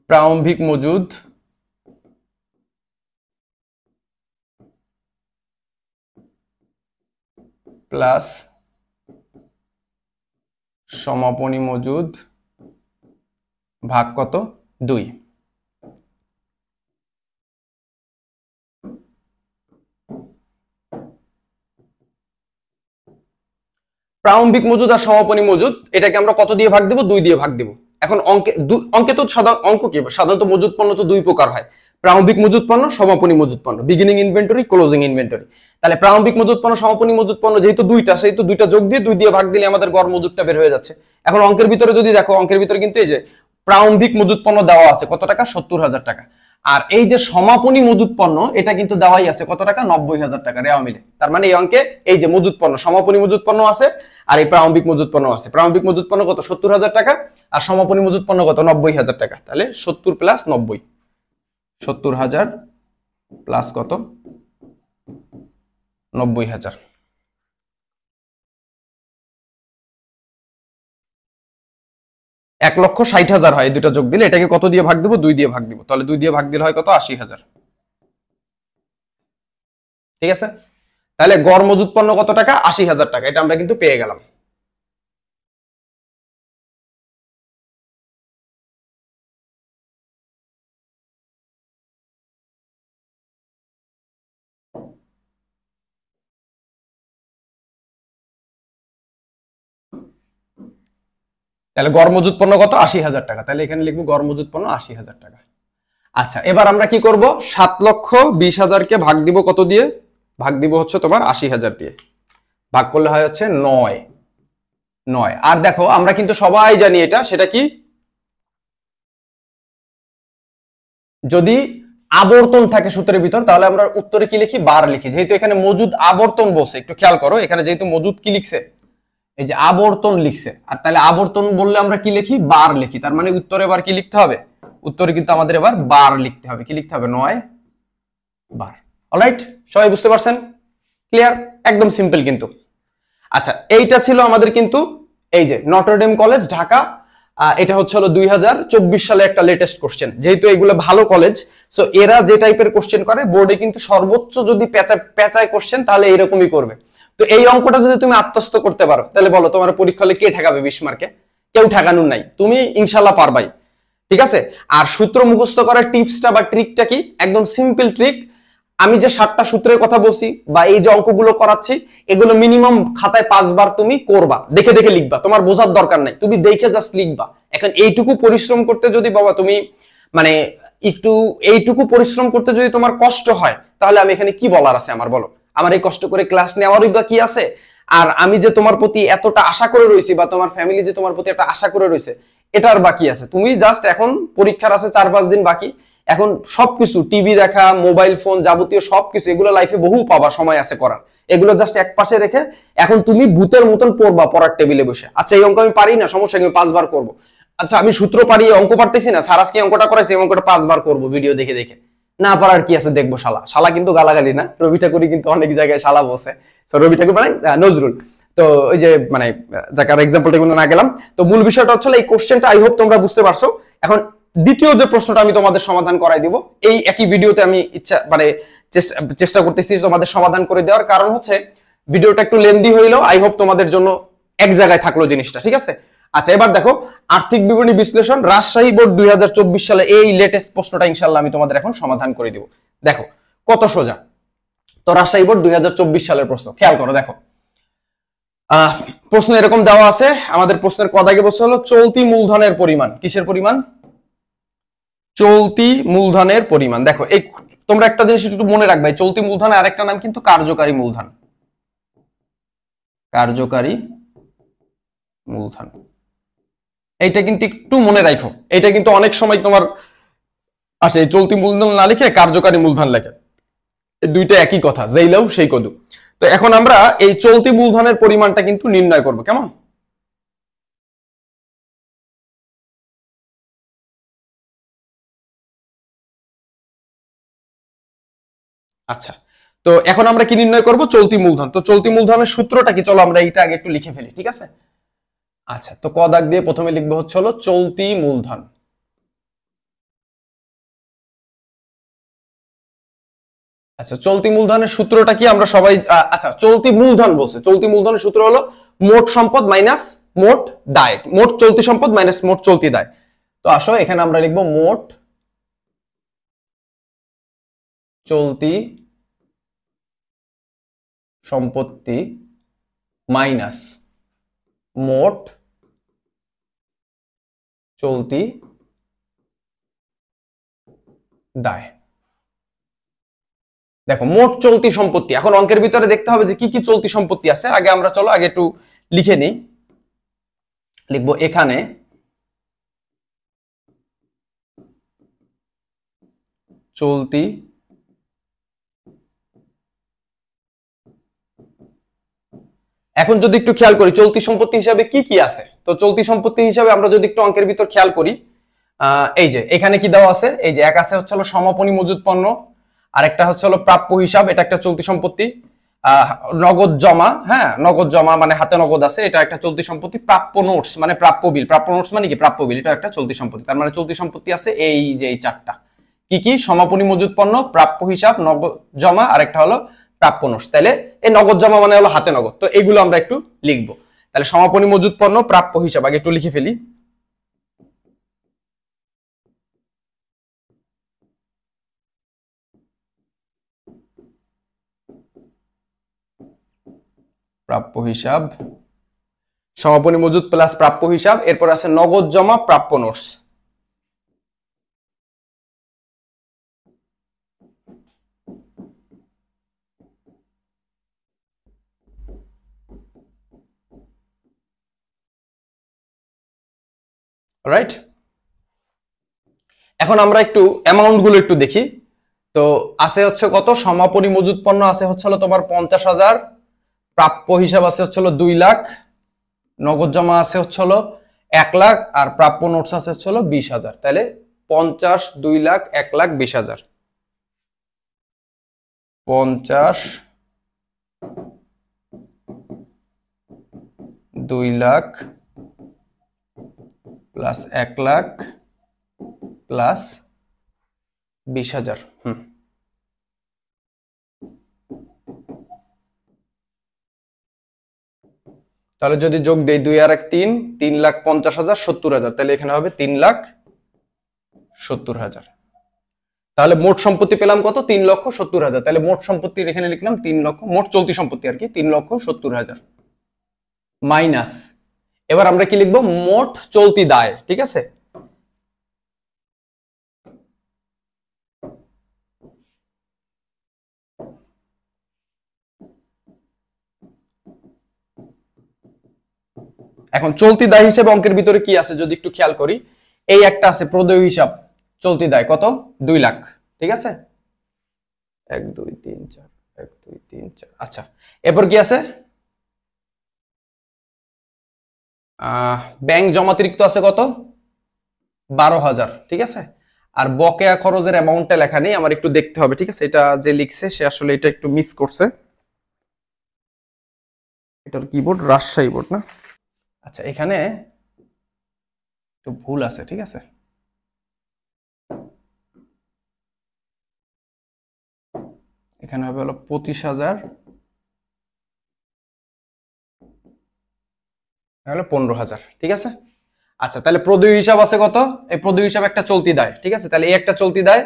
প্রারম্ভিক মজুদ প্লাস সমাপনী মজুদ ভাগ কত? 2। প্রারম্ভিক মজুদ আর সমাপনী মজুদ এটাকে আমরা কত দিয়ে ভাগ দেব? 2 দিয়ে ভাগ দেব। এখন অঙ্কে তো অঙ্ক কি সাধারণত মজুদ পণ্য তো 2 প্রকার হয়: প্রারম্ভিক মজুদ পণ্য, সমাপনী মজুদ পণ্য, বিগিনিং ইনভেন্টরি, ক্লোজিং ইনভেন্টরি। তাহলে প্রারম্ভিক মজুদ পণ্য, সমাপনী মজুদ পণ্য যেহেতু দুইটা, সেহেতু দুইটা যোগ দিয়ে 2 দিয়ে ভাগ দিলে আমাদের গড় মজুদটা বের হয়ে যাচ্ছে। এখন অঙ্কের ভিতরে যদি দেখো, অঙ্কের ভিতরে কিন্তু এই যে প্রারম্ভিক মজুদ পণ্য দেওয়া আছে কত টাকা? 70,000 টাকা। আর এই যে সমাপনী মজুদ পণ্য এটা কিন্তু দেওয়াই আছে কত টাকা? 90,000 টাকা রেওয়া মিলে। তার মানে এই অঙ্কে এই যে মজুদ পণ্য, সমাপনী মজুদ পণ্য আছে আর এই প্রারম্ভিক মজুদ পণ্য আছে। প্রারম্ভিক মজুদ পণ্য কত? 70,000 টাকা আর সমাপনী মজুদ পণ্য কত? 90,000 টাকা। তাহলে 70 প্লাস 90, 70,000 প্লাস কত? 90,000। 1,60,000 হয়, এই দুটো যোগ দিলে এটাকে কত দিয়ে ভাগ দিব? 2 দিয়ে ভাগ দিব। তাহলে 2 দিয়ে ভাগ দিলে হয় কত? 80,000। ঠিক আছে, তাহলে গড় মজুদ পণ্য কত টাকা? 80,000 টাকা। এটা আমরা কিন্তু পেয়ে গেলাম। তাহলে গড় মজুদ পণ্য কত? 80,000 টাকা। তাহলে এখানে লিখবো গড় মজুদ পণ্য 80,000 টাকা। আচ্ছা, এবার আমরা কি করব? 7,20,000 কে ভাগ দিব কত দিয়ে? ভাগ দিব হচ্ছে তোমার 80,000 দিয়ে। ভাগ করলে হয় হচ্ছে 9। আর দেখো আমরা কিন্তু সবাই জানি এটা, সেটা কি? যদি আবর্তন থাকে সূত্রের ভিতর, তাহলে আমরা উত্তরে কি লিখি? বার লিখি। যেহেতু এখানে মজুদ আবর্তন বসে, একটু খেয়াল করো, এখানে যেহেতু মজুদ কি লিখছে? এই যে আবর্তন লিখছে, আর তাহলে আবর্তন বললে আমরা কি লিখি? বার লিখি। তার মানে উত্তরে এবার কি লিখতে হবে? উত্তরে কিন্তু আমাদের এবার বার লিখতে হবে। কি লিখতে হবে? 9 বার। অলরাইট, সবাই বুঝতে পারছেন? ক্লিয়ার? একদম সিম্পল কিন্তু। আচ্ছা, এইটা ছিল আমাদের কিন্তু এই যে নটরডেম কলেজ ঢাকা, এটা হচ্ছে হলো 2024 সালে একটা লেটেস্ট কোশ্চেন। যেহেতু এগুলো ভালো কলেজ, সো এরা যে টাইপের কোশ্চেন করে বোর্ডে কিন্তু সর্বোচ্চ যদি পেঁচায় কোশ্চেন, তাহলে এরকমই করবে। তো এই অঙ্কটা যদি তুমি আত্মস্থ করতে পারো, তাহলে বলো তোমার পরীক্ষা হলে কে ঠেকাবে 20 মার্কে? কেউ ঠেকানোর নাই, তুমি ইনশাল্লাহ পারবাই। ঠিক আছে, আর সূত্র মুখস্থ করার টিপসটা বা ট্রিকটা কি? একদম সিম্পল ট্রিক। আমি যে 7টা সূত্রের কথা বলছি বা এই যে অঙ্কগুলো করাচ্ছি, এগুলো মিনিমাম খাতায় 5 বার তুমি করবা, দেখে দেখে লিখবা। তোমার বোঝার দরকার নাই, তুমি দেখে জাস্ট লিখবা। এখন এইটুকু পরিশ্রম করতে যদি বাবা তুমি মানে একটু এইটুকু পরিশ্রম করতে যদি তোমার কষ্ট হয়, তাহলে আমি এখানে কি বলার আছে আমার? বলো, আমার এই কষ্ট করে ক্লাস নেওয়ারই বা কি আছে? আর আমি যে তোমার প্রতি এতটা আশা করে রয়েছি, বা তোমার ফ্যামিলি যে তোমার প্রতি একটা আশা করে রয়েছে, এটার বাকি আছে? তুমি জাস্ট এখন পরীক্ষার আছে 4-5 দিন বাকি, এখন সবকিছু টিভি দেখা, মোবাইল ফোন, যাবতীয় সবকিছু এগুলো লাইফে বহু পাবা, সময় আছে করার। এগুলো জাস্ট এক পাশে রেখে এখন তুমি ভূতের মতন পড়বা পড়ার টেবিলে বসে। আচ্ছা, এই অঙ্ক আমি পারি না, সমস্যা নেই, 5 বার করবো। আচ্ছা, আমি সূত্র পারি, অঙ্ক পারতেছি না, স্যার আজকে অঙ্কটা করাইছি, অঙ্কটা 5 বার করবো ভিডিও দেখে দেখে। না পারার কি আছে, দেখবো। শালা কিন্তু গালাগালি না, রবি ঠাকুরই কিন্তু অনেক জায়গায় শালা বসে। তো রবি ঠাকুর মানে নজরুল। তো ওই যে মানে যাকে এক্সাম্পলটা কিন্তু না গেলাম। তো মূল বিষয়টা হচ্ছে এই কোশ্চেনটা আই হোপ তোমরা বুঝতে পারছো। এখন দ্বিতীয় যে প্রশ্নটা আমি তোমাদের সমাধান করাই দিব, এই একই ভিডিওতে আমি চেষ্টা করতেছি তোমাদের সমাধান করে দেওয়ার। কারণ হচ্ছে ভিডিওটা একটু লেন্দি হইলো, আই হোপ তোমাদের জন্য এক জায়গায় থাকলো জিনিসটা। ঠিক আছে, আচ্ছা এবার দেখো, আর্থিক বিবরণী বিশ্লেষণ রাজশাহী বোর্ড 2024 সালে এই লেটেস্ট প্রশ্নটা ইনশাআল্লাহ আমি তোমাদের এখন সমাধান করে দিব। দেখো কত সোজা। তো রাজশাহী বোর্ড 2024 সালের প্রশ্ন, খেয়াল করো। দেখো প্রশ্ন এরকম দেওয়া আছে, আমাদের প্রশ্নের কদাগে বসে হলো চলতি মূলধনের পরিমাণ। কিসের পরিমাণ? চলতি মূলধনের পরিমাণ। দেখো এই তোমরা একটা জিনিস একটু মনে রাখবে, চলতি মূলধনের আরেকটা নাম কিন্তু কার্যকারী মূলধন। কার্যকারী মূলধন, এইটা কিন্তু একটু মনে রাখো। এটা কিন্তু অনেক সময় তোমার আসে চলতি মূলধন না লিখে কার্যকারী মূলধন লেখে, এই দুইটা একই কথা, যেইলাও সেই কদু। তো এখন আমরা এই চলতি মূলধনের পরিমাণটা কিন্তু নির্ণয় করব। কেমন? আচ্ছা, তো এখন আমরা কি নির্ণয় করব? চলতি মূলধন। তো চলতি মূলধনের সূত্রটা কি? চলো আমরা এইটা আগে একটু লিখে ফেলি। ঠিক আছে, আচ্ছা তো ক দাগ দিয়ে প্রথমে লিখবো হচ্ছে হলো চলতি মূলধন। আচ্ছা, চলতি মূলধনের সূত্রটা কি আমরা সবাই আচ্ছা চলতি মূলধন বলছে, চলতি মূলধনের সূত্র হলো মোট সম্পদ মাইনাস মোট দায়, মোট চলতি সম্পদ মাইনাস মোট চলতি দায়। তো আসো এখানে আমরা লিখবো মোট চলতি সম্পত্তি মাইনাস মোট চলতি দায়। দেখো মোট চলতি সম্পত্তি, এখন অঙ্কের ভিতরে দেখতে হবে যে কি কি চলতি সম্পত্তি আছে। আগে আমরা চলো আগে একটু লিখে নিই। লিখবো এখানে চলতি এখন যদি একটু খেয়াল করি চলতি সম্পত্তি হিসাবে কি কি আছে, তো চলতি সম্পত্তি হিসাবে আমরা যদি একটু অঙ্কের ভিতর খেয়াল করি, এই যে এখানে কি দেওয়া আছে, এই যে এক আছে হচ্ছে হলো সমাপনী মজুদ পণ্য, আর একটা হচ্ছে হলো প্রাপ্য হিসাব, এটা একটা চলতি সম্পত্তি। নগদ জমা, হ্যাঁ নগদ জমা মানে হাতে নগদ আছে, এটা একটা চলতি সম্পত্তি। প্রাপ্য নোটস মানে প্রাপ্য বিল, প্রাপ্য নোটস মানে কি প্রাপ্য বিল, এটা একটা চলতি সম্পত্তি। তার মানে চলতি সম্পত্তি আছে এই যে এই চারটা, কি কি? সমাপনী মজুদ পণ্য, প্রাপ্য হিসাব, নগদ জমা, আর একটা হলো প্রাপ্য নোটস। তাহলে এই নগদ জমা মানে হলো হাতে নগদ, তো এইগুলো আমরা একটু লিখবো। তাহলে সমাপনী মজুদ পণ্য, প্রাপ্য হিসাব আগে একটু লিখে ফেলি। প্রাপ্য হিসাব, সমাপনী মজুদ প্লাস প্রাপ্য হিসাব, এরপর আছে নগদ জমা, প্রাপ্য নোটস। রাইট, এখন আমরা একটু অ্যামাউন্ট গুলো একটু দেখি। তো আছে হচ্ছে কত? সমাপনী মজুদ পণ্য আছে হচ্ছে তোমার 50,000, প্রাপ্য হিসাব আছে হচ্ছে 2 লাখ, নগদ জমা আছে হচ্ছে 1 লাখ, আর প্রাপ্য নোটস আছে হচ্ছে 20,000। তাহলে 50, 2 লাখ, 1 লাখ, 20,000। 50, 2 lakh plus 1 lakh plus 20,000। তাহলে যদি যোগ দেই 2 আর 1 3, 3,50,000, 70,000, তাহলে এখানে হবে 3,70,000। তাহলে মোট সম্পত্তি পেলাম কত? 3,70,000। তাহলে মোট সম্পত্তির এখানে লিখলাম 3 লক্ষ, মোট চলতি সম্পত্তি আর কি 3,70,000 মাইনাস, এবার আমরা কি লিখবো? মোট চলতি দায়। ঠিক আছে, এখন চলতি দায় হিসেবে অঙ্কের ভিতরে কি আছে যদি একটু খেয়াল করি, এই একটা আছে প্রদেয় হিসাব, চলতি দায় কত? 2 লাখ। ঠিক আছে, 1 2 3 4, 1 2 3 4। আচ্ছা, এরপর কি আছে? ব্যাংক জমাতিরিক্ত আছে কত? 12,000। ঠিক আছে, আর বকেয়া খরচের অ্যামাউন্টটা লেখা নেই, আমার একটু দেখতে হবে। ঠিক আছে, এটা যে লিখছে সে আসলে এটা একটু মিস করছে, এটার কিবোর্ড রাজশাহী বোর্ড না। আচ্ছা, এখানে একটু ভুল আছে। ঠিক আছে, এখানে হবে হলো 25,000, হলো 15,000। ঠিক আছে, আচ্ছা তাহলে প্রদেয় হিসাব আছে কত? এই প্রদেয় হিসাব একটা চলতি দায়। ঠিক আছে, তাহলে এই একটা চলতি দায়,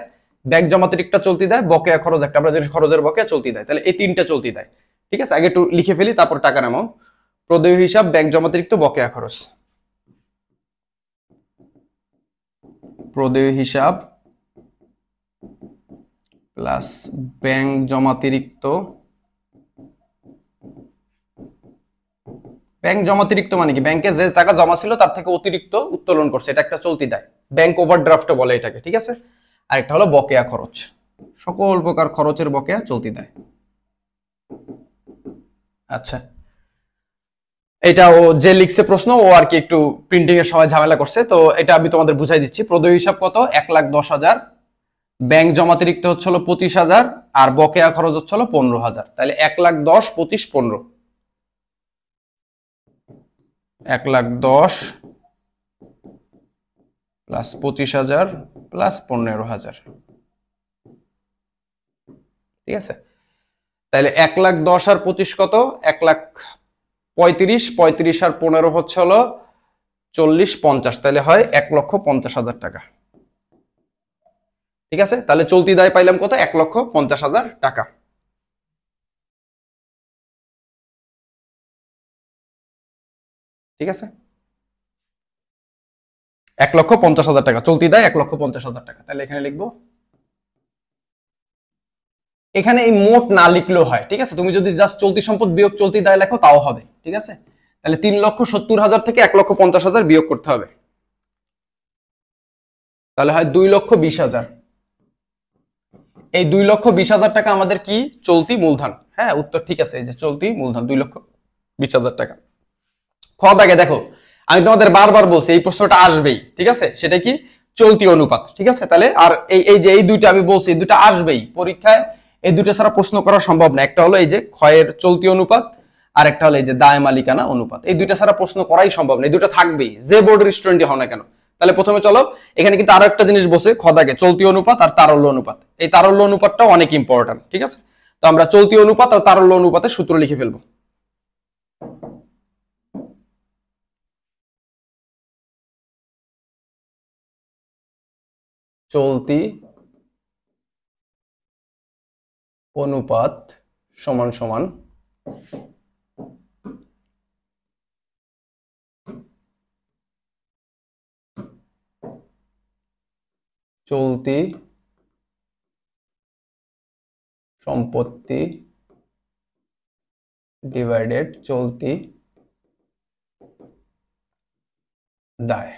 ব্যাংক জমাতিরিক্তটা চলতি দেয়, বকেয়া খরচ একটা, আমরা যে খরচের বকেয়া চলতি দেয়, তাহলে এই তিনটা চলতি দেয়। ঠিক আছে, আগে একটু লিখে ফেলি, তারপর টাকার অ্যামাউন্ট। প্রদেয় হিসাব, ব্যাংক জমাতিরিক্ত, বকেয়া খরচ। প্রদেয় হিসাব প্লাস ব্যাংক জমাতিরিক্ত, ব্যাংক জমাতিরিক্ত মানে কি? ব্যাংকে যে টাকা জমা ছিল তার থেকে অতিরিক্ত উত্তোলন করছে, এটা একটা চলতি দায়, ব্যাংক ওভারড্রাফট বলে এটাকে। ঠিক আছে, আর একটা হলো বকেয়া খরচ, সকল প্রকার খরচের বকেয়া চলতি দায়। আচ্ছা, এটা ও যে লিখছে প্রশ্ন, ও আর কি একটু প্রিন্টিং এর সময় ঝামেলা করছে, তো এটা আমি তোমাদের বুঝাই দিচ্ছি। প্রদেয় হিসাব কত? 1,10,000, ব্যাংক জমাতিরিক্ত হচ্ছে 25,000, আর বকেয়া খরচ হচ্ছে 15,000। তাহলে 1,10,000, 25, 15, 1,10,000 প্লাস 25,000 প্লাস 15,000। ঠিক আছে, তাহলে 1,10,000 আর 25 কত? 1,35,000, 35 আর 15 হচ্ছে 40, 50, তাহলে হয় 1,50,000 টাকা। ঠিক আছে, তাহলে চলতি দায় পাইলাম কত? 1,50,000 টাকা। ঠিক আছে, 1,50,000 টাকা চলতি দায়, 1,50,000 টাকা। তাহলে এখানে লিখবো, এখানে এই মোট না লিখলেও হয়। ঠিক আছে, তুমি যদি জাস্ট চলতি সম্পদ বিয়োগ চলতি দায় লেখো তাও হবে। ঠিক আছে, তাহলে 3,70,000 থেকে 1,50,000 বিয়োগ করতে হবে, তাহলে হয় 2,20,000। এই 2,20,000 টাকা আমাদের কি? চলতি মূলধন। হ্যাঁ, উত্তর ঠিক আছে, এই যে চলতি মূলধন 2,20,000 টাকা। খ দাগে দেখো, আমি তোমাদের বারবার বলছি এই প্রশ্নটা আসবেই। ঠিক আছে, সেটা কি? চলতি অনুপাত। ঠিক আছে, তাহলে আর এই যে এই দুইটা আমি বলছি, এই দুইটা আসবেই পরীক্ষায়, এই দুটো ছাড়া প্রশ্ন করা সম্ভব না। একটা হলো এই যে ক্ষয়ের চলতি অনুপাত, আর একটা হলো এই যে দায় মালিকানা অনুপাত। এই দুইটা ছাড়া প্রশ্ন করাই সম্ভব না, এই দুটো থাকবেই যে বোর্ডের স্টুডেন্টই হও না কেন। তাহলে প্রথমে চলো, এখানে কিন্তু আরো একটা জিনিস বসে খদাকে, চলতি অনুপাত আর তারল্য অনুপাত। এই তারল্য অনুপাতটাও অনেক ইম্পর্টেন্ট, ঠিক আছে? তো আমরা চলতি অনুপাত আর তারল্য অনুপাতের সূত্র লিখে ফেলবো। চলতি অনুপাত সমান সমান চলতি সম্পত্তি ডিভাইডেড চলতি দায়,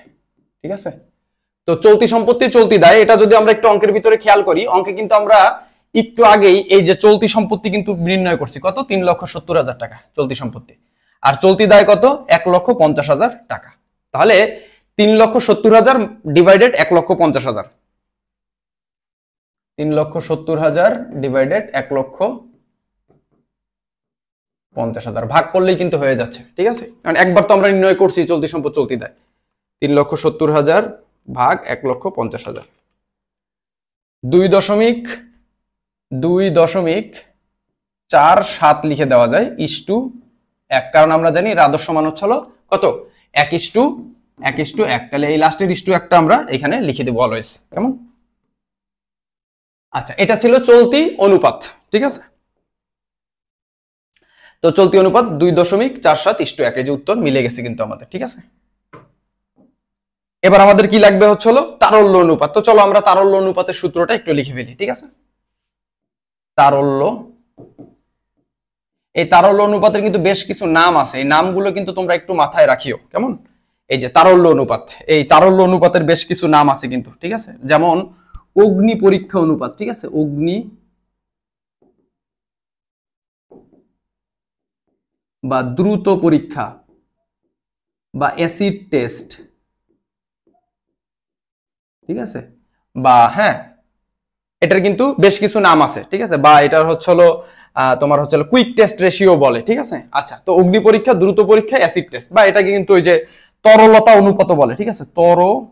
ঠিক আছে? তো চলতি সম্পত্তি চলতি দায়, এটা যদি আমরা একটু অঙ্কের ভিতরে খেয়াল করি, অঙ্কে কিন্তু আমরা একটু আগেই এই যে চলতি সম্পত্তি কিন্তু নির্ণয় করছি কত, 3,70,000 টাকা চলতি সম্পত্তি, আর চলতি দায় কত, 1,50,000 টাকা। তাহলে 3,70,000 ডিভাইডেড 1,50,000, 3,70,000 ডিভাইডেড 1,50,000 ভাগ করলেই কিন্তু হয়ে যাচ্ছে, ঠিক আছে? কারণ একবার তো আমরা নির্ণয় করছি চলতি সম্পদ চলতি দায়। 3,70,000 ভাগ 1,50,000, 2.47 লিখে দেওয়া যায় ইস্টু 1, কারণ আমরা জানি এর আদর্শ মান হচ্ছে কত, 1:1। তাহলে এই লাস্টের ইস্টু 1টা আমরা এখানে লিখে দেবো অলওয়েজ, কেমন? আচ্ছা, এটা ছিল চলতি অনুপাত, ঠিক আছে? তো চলতি অনুপাত 2.47:1, এই যে উত্তর মিলে গেছে কিন্তু আমাদের, ঠিক আছে? এবার আমাদের কি লাগবে হচ্ছে তারল্য অনুপাত। তো চলো আমরা তারল্য অনুপাতের সূত্রটা একটু লিখে ফেলি, ঠিক আছে? তারল্য, এই তারল্য অনুপাতের কিন্তু বেশ কিছু নাম আছে, এই নামগুলো কিন্তু তোমরা একটু মাথায় রাখিও, কেমন? এই যে তারল্য অনুপাত, এই তারল্য অনুপাতের বেশ কিছু নাম আছে কিন্তু, ঠিক আছে? যেমন অগ্নি পরীক্ষা অনুপাত, ঠিক আছে? অগ্নি বা দ্রুত পরীক্ষা বা অ্যাসিড টেস্ট, ঠিক আছে? বা হ্যাঁ, এটার কিন্তু বেশ কিছু নাম আছে, ঠিক আছে? বা এটার হচ্ছে তোমার হচ্ছে কুইক টেস্ট রেশিও বলে, ঠিক আছে? আচ্ছা, তো অগ্নি পরীক্ষা, দ্রুত পরীক্ষা, অ্যাসিড টেস্ট, বা এটাকে কিন্তু ওই যে তরলতা অনুপাত বলে, ঠিক আছে? তরলতা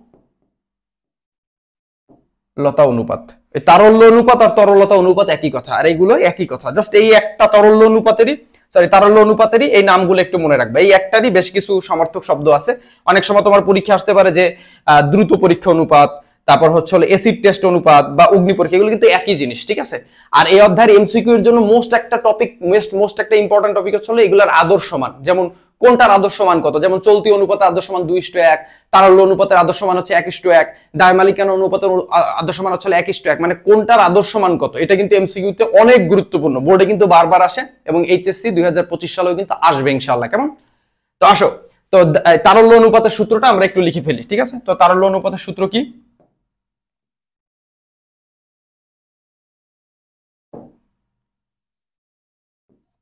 অনুপাত। এই তারল্য অনুপাত আর তরলতা অনুপাত একই কথা, আর এইগুলো একই কথা, জাস্ট এই একটা তারল্য অনুপাতেরই এই নামগুলো একটু মনে রাখবে। এই একটারই বেশ কিছু সমার্থক শব্দ আছে। অনেক সময় তোমার পরীক্ষা আসতে পারে যে দ্রুত পরীক্ষা অনুপাত, তারপর হচ্ছে অ্যাসিড টেস্ট অনুপাত বা অগ্নি পরীক্ষা, এগুলো কিন্তু একই জিনিস, ঠিক আছে? আর এই অধ্যায়ের এমসিকিউ এর জন্য মোস্ট একটা ইম্পর্টেন্ট টপিক হচ্ছে এগুলোর আদর্শ মান। যেমন কোনটার আদর্শ মান কত, যেমন চলতি অনুপাতের আদর্শ মান 2:1, তারল্য অনুপাতের আদর্শ মান হচ্ছে 1:1, দায় মালিকানা অনুপাতের আদর্শ মান হচ্ছে 1:1, মানে কোনটার আদর্শ মান কত, এটা কিন্তু এমসিকিউ তে অনেক গুরুত্বপূর্ণ, বোর্ডে কিন্তু বারবার আসে, এবং এইচএসসি 2025 সালেও কিন্তু আসবে ইনশাআল্লাহ, কেমন? তো আসো, তো তারল্য অনুপাতের সূত্রটা আমরা একটু লিখে ফেলি, ঠিক আছে? তো তারল্য অনুপাতের সূত্র কি?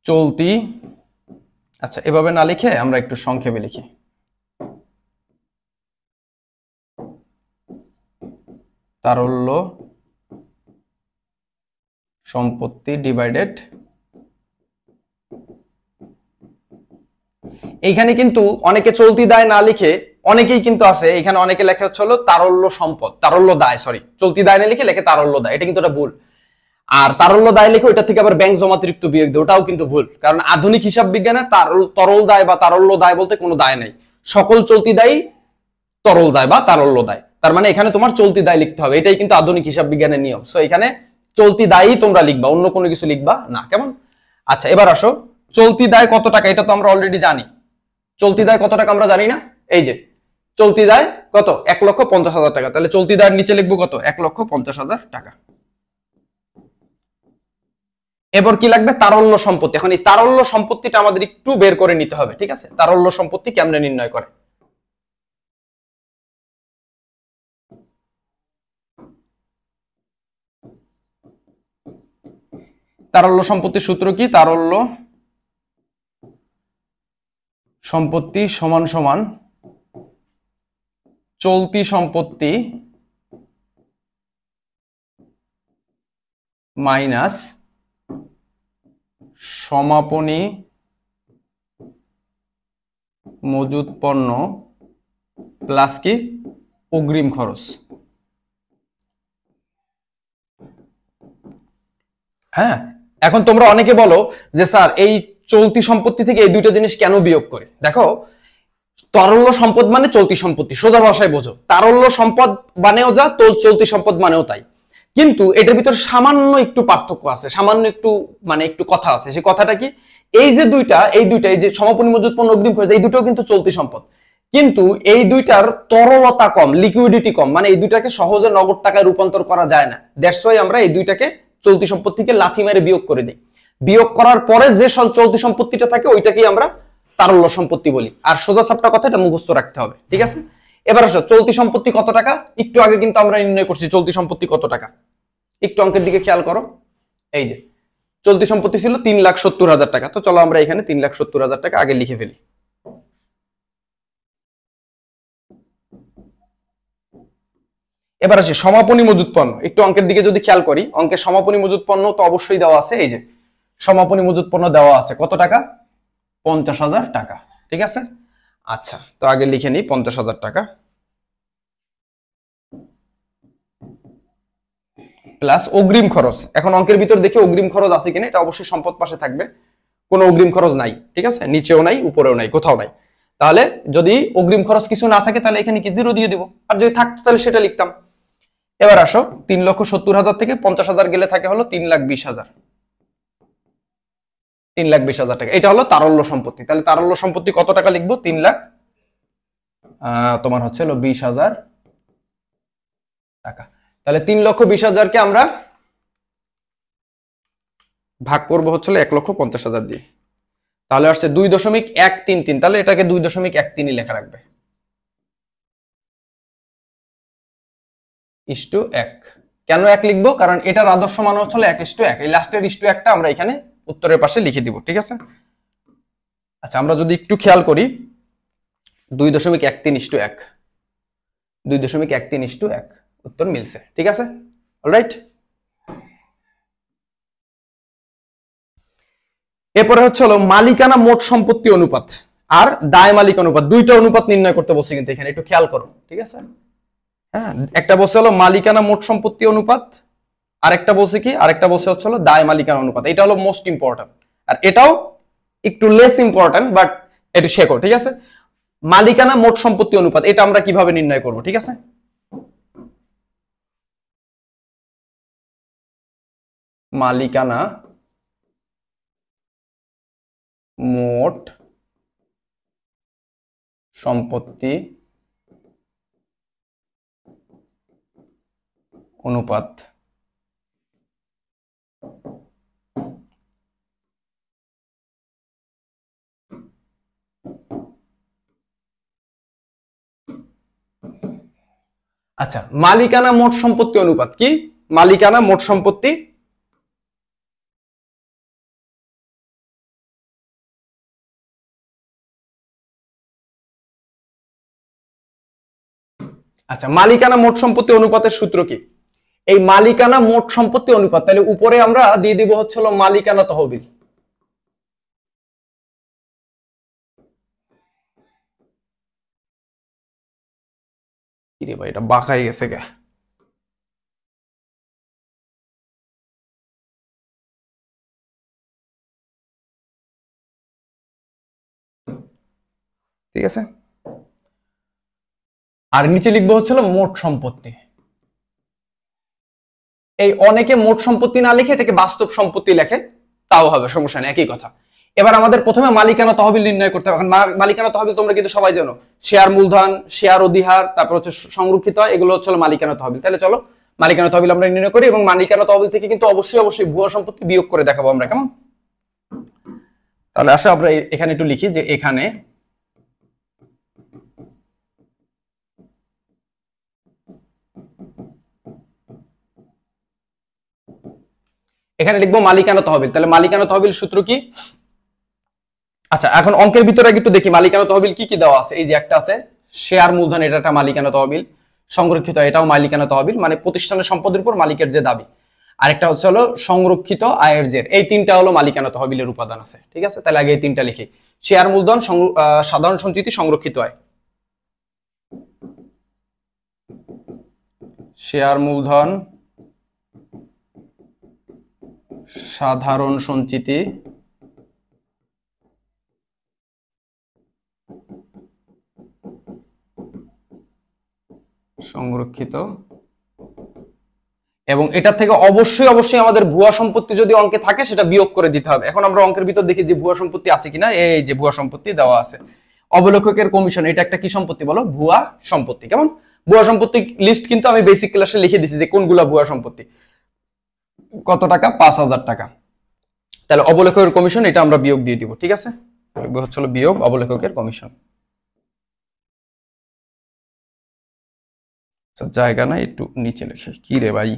চলতি, আচ্ছা এভাবে না লিখে আমরা একটু সংক্ষেপে লিখি, তারল্য সম্পত্তি ডিভাইডেড, এইখানে কিন্তু অনেকে চলতি দায় না লিখে, অনেকেই কিন্তু আছে এখানে, অনেকে লেখা হচ্ছে তারল্য সম্পদ, তারল্য দায়, সরি, চলতি দায় না লিখে লেখে তারল্য দায়, এটা কিন্তু এটা ভুল। আর তারল্য দায় লিখে ওইটা থেকে আবার ব্যাংক জমাতিরিক্ত বিয়োগ দেয়, ওটাও কিন্তু ভুল। কারণ আধুনিক হিসাব বিজ্ঞানে তরল দায় বা তারল্য দায় বলতে কোনো দায় নাই, সকল চলতি দায় তরল দায় বা তারল্য দায়। তার মানে এখানে তোমার চলতি দায় লিখতে হবে, এটাই কিন্তু আধুনিক হিসাব বিজ্ঞানের নিয়ম। সো এখানে চলতি দায়ই তোমরা লিখবা, অন্য কোনো কিছু লিখবা না, কেমন? আচ্ছা, এবার আসো, চলতি দায় কত টাকা এটা তো আমরা অলরেডি জানি। চলতি দায় কত টাকা আমরা জানি না? এই যে চলতি দায় কত, 1,50,000 টাকা। তাহলে চলতি দায়ের নিচে লিখবো কত, 1,50,000 টাকা। এবার কি লাগবে, তারল্য সম্পত্তি। এখন এই তারল্য সম্পত্তিটা আমাদের একটু বের করে নিতে হবে, ঠিক আছে? তারল্য সম্পত্তি কেমনে নির্ণয় করে? তারল্য সম্পত্তির সূত্র কি? তারল্য সম্পত্তি সমান সমান চলতি সম্পত্তি মাইনাস সমাপনী মজুদ পণ্য প্লাস কি অগ্রিম খরচ। হ্যাঁ, এখন তোমরা অনেকে বলো যে স্যার এই চলতি সম্পত্তি থেকে এই দুইটা জিনিস কেন বিয়োগ করে? দেখো, তরল্য সম্পদ মানে চলতি সম্পত্তি, সোজা ভাষায় বোঝো। তারল্য সম্পদ মানেও যা, চলতি সম্পদ মানেও তাই। কিন্তু এটার ভিতরে সামান্য একটু পার্থক্য আছে, সামান্য একটু মানে একটু কথা আছে। সে কথাটা কি, এই যে দুইটা এই যে সমাপনী মজুদ পণ্য অগ্রিম খরচ, এই দুটোও কিন্তু চলতি সম্পদ, কিন্তু এই দুইটার তরলতা কম, লিকুইডিটি কম, মানে এই দুইটাকে সহজে নগদ টাকায় রূপান্তর করা যায় না। দ্যাটস ওয়াই আমরা এই দুইটাকে চলতি সম্পত্তিকে লাথি মেরে বিয়োগ করে দিই। বিয়োগ করার পরে যে চলতি সম্পত্তিটা থাকে ওইটাকেই আমরা তারল্য সম্পত্তি বলি। আর সোজা সাপটা কথা, এটা মুখস্থ রাখতে হবে, ঠিক আছে? এবার আসো, চলতি সম্পত্তি কত টাকা? একটু আগে কিন্তু আমরা নির্ণয় করছি চলতি সম্পত্তি কত টাকা। একটু অঙ্কের দিকে খেয়াল করো, এই যে চলতি সম্পত্তি ছিল 3,70,000 টাকা। তো চলো আমরা এখানে 3,70,000 টাকা আগে লিখে ফেলি। এবার আসি সমাপনী মজুদ পণ্য। একটু অঙ্কের দিকে যদি খেয়াল করি, অঙ্কের সমাপনী মজুদ পণ্য তো অবশ্যই দেওয়া আছে। এই যে সমাপনী মজুদ পণ্য দেওয়া আছে কত টাকা? 50,000 টাকা, ঠিক আছে? আচ্ছা, তো আগে লিখে নিই 50,000 টাকা প্লাস অগ্রিম খরচ। এখন অঙ্কের ভিতর দেখি অগ্রিম খরচ আছে কিনা, এটা অবশ্যই সম্পদ পাশে থাকবে। কোনো অগ্রিম খরচ নাই, ঠিক আছে? নিচেও নাই, উপরেও নাই, কোথাও নাই। তাহলে যদি অগ্রিম খরচ কিছু না থাকে তাহলে এখানে কি 0 দিয়ে দিব, আর যদি থাকতো তাহলে সেটা লিখতাম। এবার আসো, 3,70,000 থেকে 50,000 গেলে থাকে হলো 3,20,000। 3,20,000 টাকা, এটা হলো তারল্য সম্পত্তি। তাহলে তারল্য সম্পত্তি কত টাকা লিখবো? 3,00,000 তোমার হচ্ছে হলো 20,000 টাকা। তাহলে 3,20,000 কে আমরা ভাগ করবো হচ্ছে 1,50,000 দিয়ে। তাহলে আসছে 2.133। তাহলে এটাকে 2.13 লেখা রাখবে, ইস্টু 1। কেন 1 লিখবো? কারণ এটার আদর্শ মান হচ্ছে 1:1। এই লাস্টের ইস্টু 1টা আমরা এখানে উত্তরের পাশে লিখে দিব, ঠিক আছে? আচ্ছা, আমরা যদি একটু খেয়াল করি, 2.13:1, 2.13:1 উত্তর মিলছে, ঠিক আছে? অলরাইট। এরপরে হচ্ছে হলো মালিকানা মোট সম্পত্তি অনুপাত আর দায় মালিক অনুপাত। দুইটা অনুপাত নির্ণয় করতে বলছি কিন্তু এখানে, একটু খেয়াল করো, ঠিক আছে? হ্যাঁ, একটা বলছে হলো মালিকানা মোট সম্পত্তি অনুপাত, আরেকটা বলছে কি, আরেকটা বলছে হচ্ছে হলো দায় মালিকানা অনুপাত। এটা হলো মোস্ট ইম্পর্টেন্ট, আর এটাও একটু লেস ইম্পর্টেন্ট, বাট একটু শেখো, ঠিক আছে? মালিকানা মোট সম্পত্তি অনুপাত, এটা আমরা কিভাবে নির্ণয় করব, ঠিক আছে? মালিকানা মোট সম্পত্তি অনুপাত। আচ্ছা, মালিকানা মোট সম্পত্তি অনুপাত কি? মালিকানা মোট সম্পত্তি আচ্ছা, মালিকানা মোট সম্পত্তি অনুপাতের সূত্র কি? এই মালিকানা মোট সম্পত্তি অনুপাত, তাহলে উপরে আমরা দিয়ে দিব হচ্ছে হলো মালিকানা তহবিল। কিরে ভাই, এটা বাঁকাই গেছে কে? ঠিক আছে, আর নিচে লিখবো হচ্ছিল মোট সম্পত্তি। এই অনেকে মোট সম্পত্তি না লিখে এটাকে বাস্তব সম্পত্তি লেখে, তাও হবে, সমস্যা নেই, একই কথা। এবার আমাদের প্রথমে মালিকানা তহবিল নির্ণয় করতে হবে। মালিকানা তহবিল তোমরা কিন্তু সবাই জানো, শেয়ার মূলধন, শেয়ার অধিহার, তারপর হচ্ছে সংরক্ষিত, এগুলো হচ্ছে মালিকানা তহবিল। তাহলে চলো মালিকানা তহবিল আমরা নির্ণয় করি, এবং মালিকানা তহবিল থেকে কিন্তু অবশ্যই ভুয়া সম্পত্তি বিয়োগ করে দেখাবো আমরা, কেমন? তাহলে আসো আমরা এখানে একটু লিখি যে এখানে লিখবো মালিকানা তহবিল। তাহলে মালিকানা তহবিল সূত্র কি? আচ্ছা, এখন অঙ্কের ভিতরে একটু দেখি মালিকানা তহবিল কি কি দেওয়া আছে। এই যে একটা আছে শেয়ার মূলধন, এটা একটা মালিকানা তহবিল। সংরক্ষিত, এটাও মালিকানা তহবিল, মানে প্রতিষ্ঠানের সম্পদের উপর মালিকের যে দাবি। আরেকটা হচ্ছে হলো সংরক্ষিত আয়ের জের। এই তিনটা হলো মালিকানা তহবিলের উপাদান আছে, ঠিক আছে? তাহলে আগে এই তিনটা লিখি। শেয়ার মূলধন, সাধারণ সঞ্চিতি, সংরক্ষিত আয়। শেয়ার মূলধন, সাধারণ সঞ্চিতি, সংরক্ষিত, এবং এটার থেকে অবশ্যই অবশ্যই আমাদের ভুয়া সম্পত্তি যদি অঙ্কে থাকে সেটা বিয়োগ করে দিতে হবে। এখন আমরা অঙ্কের ভিতর দেখি যে ভুয়া সম্পত্তি আছে কিনা। এই যে ভুয়া সম্পত্তি দেওয়া আছে, অবলেখকের কমিশন, এটা একটা কি সম্পত্তি বলো? ভুয়া সম্পত্তি। কেমন? ভুয়া সম্পত্তি লিস্ট কিন্তু আমি বেসিক ক্লাসে লিখে দিছি যে কোনগুলা ভুয়া সম্পত্তি। কত টাকা? 5,000 টাকা। তাহলে অবলেখকের কমিশন এটা আমরা বিয়োগ দিয়ে দিব, ঠিক আছে? হচ্ছে বিয়োগ অবলেখকের কমিশন। জায়গা না, একটু নিচে লিখে। কি রে ভাই,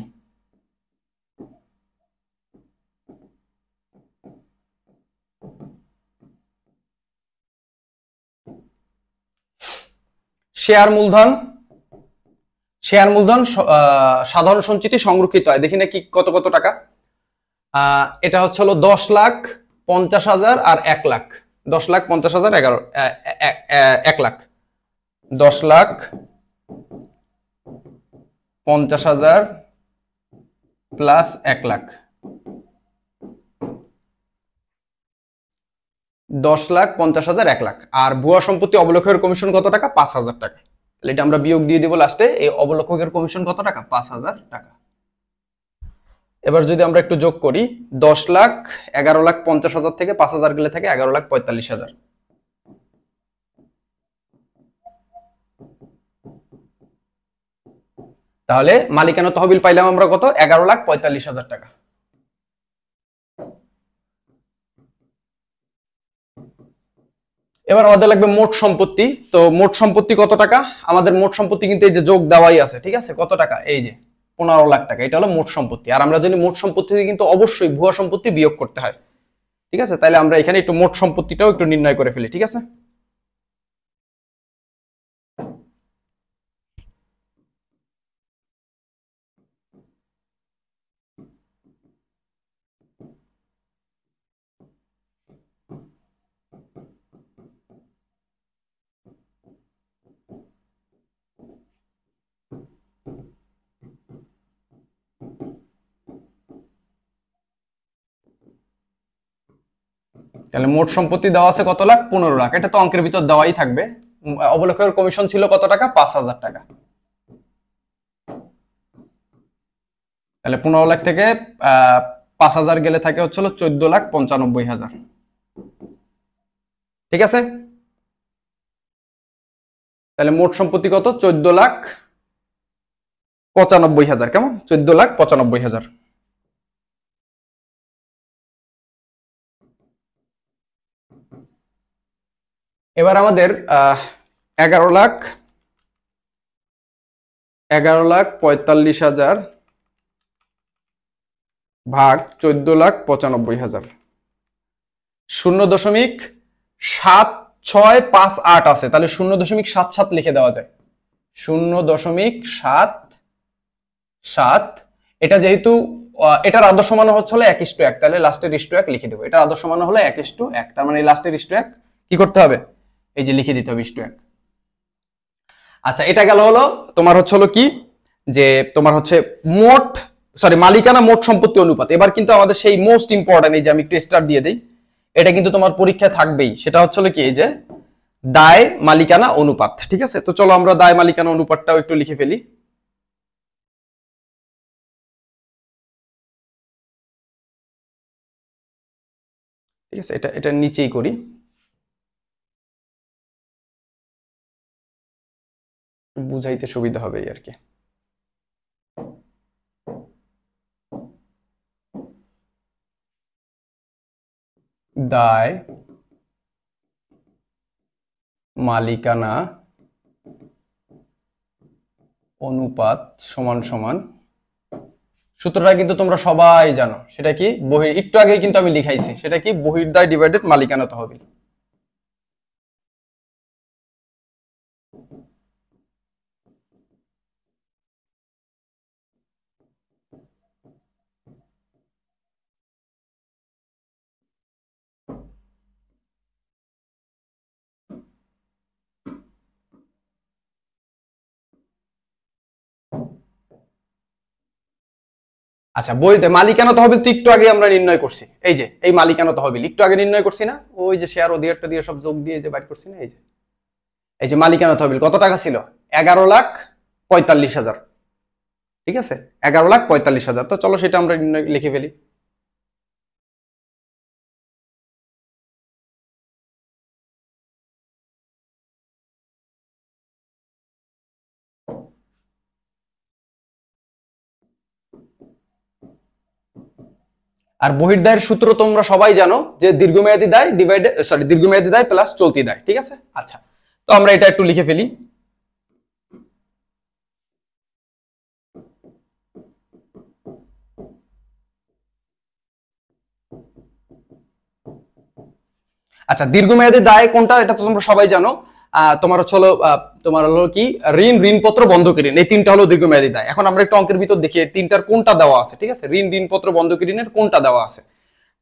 শেয়ার মূলধন, শেয়ার মূলধন, সাধারণ সঞ্চিতি, সংরক্ষিত আয়। দেখি না কি কত কত টাকা। এটা হচ্ছে হলো 10,50,000 আর 1 লাখ। 10,50,000, 1 লাখ। 10,50,000 প্লাস 1 লাখ, 10,50,000, 1 লাখ। আর ভুয়া সম্পত্তি অবলেখকের কমিশন কত টাকা? 5,000 টাকা। তাহলে এটা আমরা বিয়োগ দিয়ে দিব লাস্টে। এই অবলেখকের কমিশন কত টাকা? 5,000 টাকা। এবার যদি আমরা একটু যোগ করি, 10,00,000, 11,50,000 থেকে 5,000 গেলে থাকে 11,45,000। তাহলে মালিকানা তহবিল পাইলাম আমরা কত? 11,45,000 টাকা। এবার আমাদের লাগবে মোট সম্পত্তি। তো মোট সম্পত্তি কত টাকা? আমাদের মোট সম্পত্তি কিন্তু এই যে যোগ দেওয়াই আছে, ঠিক আছে? কত টাকা? এই যে 15 লাখ টাকা। এটা হলো মোট সম্পত্তি। আর আমরা জানি মোট সম্পত্তি কিন্তু অবশ্যই ভুয়া সম্পত্তি বিয়োগ করতে হয়, ঠিক আছে? তাহলে আমরা এখানে একটু মোট সম্পত্তিটাও একটু নির্ণয় করে ফেলি, ঠিক আছে? তাহলে মোট সম্পত্তি দেওয়া আছে কত লাখ? 15 লাখ। এটা তো অঙ্কের ভিতর দেওয়াই থাকবে। অবলেখকের কমিশন ছিল কত টাকা? 5,000 টাকা। তাহলে 15 লাখ থেকে 5,000 গেলে থাকে হচ্ছে 14,95,000, ঠিক আছে? তাহলে মোট সম্পত্তি কত? 14,95,000। কেমন? 14,95,000। এবার আমাদের 11,45,000 ভাগ 14,95,000, 0.7658 আছে। তাহলে 0.77 লিখে দেওয়া যায়। 0.77। এটা যেহেতু এটার আদর্শ মান হচ্ছে 1:1, তাহলে লাস্টের 1:1 লিখে দেবো। এটার আদর্শ মান হলো 1:1, তার মানে লাস্টের 1:1 কি করতে হবে? এই যে লিখে দিতে হবে 1:1। আচ্ছা, এটা গেল হলো তোমার হচ্ছে হলো কি, যে তোমার হচ্ছে মোট, সরি, মালিকানা মোট সম্পত্তি অনুপাত। এবার কিন্তু আমাদের সেই মোস্ট ইম্পর্টেন্ট, এই যে আমি একটু স্টার দিয়ে দেই, এটা কিন্তু তোমার পরীক্ষায় থাকবেই। সেটা হচ্ছে হলো কি, এই যে দায় মালিকানা অনুপাত, ঠিক আছে? তো চলো আমরা দায় মালিকানা অনুপাতটাও একটু লিখে ফেলি। ঠিক আছে, এটা নিচেই করি, বুঝাইতে সুবিধা হবে আর কি। দায় মালিকানা অনুপাত সমান সমান, সূত্রটা কিন্তু তোমরা সবাই জানো। সেটা কি? একটু আগে কিন্তু আমি লিখাইছি। সেটা কি? বহির্দায় ডিভাইডেড মালিকানা তহবিল। আচ্ছা, বইতে মালিকানা তহবিল তো একটু আগে আমরা নির্ণয় করছি, এই যে এই মালিকানা তহবিল একটু আগে নির্ণয় করছি না, ওই যে শেয়ার অধিকারটা দিয়ে সব যোগ দিয়ে যে বাইর করছি না, এই যে মালিকানা তহবিল কত টাকা ছিল, 11,45,000। ঠিক আছে, 11,45,000। তো চলো সেটা আমরা লিখে ফেলি। আর বহির্দায়ের সূত্র তোমরা সবাই জানো যে দীর্ঘমেয়াদী দায় দীর্ঘমেয়াদী দায় প্লাস চলতি দায়। ঠিক আছে, আচ্ছা তো আমরা এটা একটু লিখে ফেলি। আচ্ছা, দীর্ঘমেয়াদী দায় কোনটা এটা তো তোমরা সবাই জানো। তোমার হলো কি ঋণপত্র বন্ধকি ঋণ, এই তিনটা হলো দীর্ঘমেয়াদী দায়। এখন আমরা একটু অঙ্কের ভিতর দেখি তিনটার কোনটা দেওয়া আছে। ঠিক আছে, ঋণপত্র বন্ধকি ঋণের কোনটা দেওয়া আছে।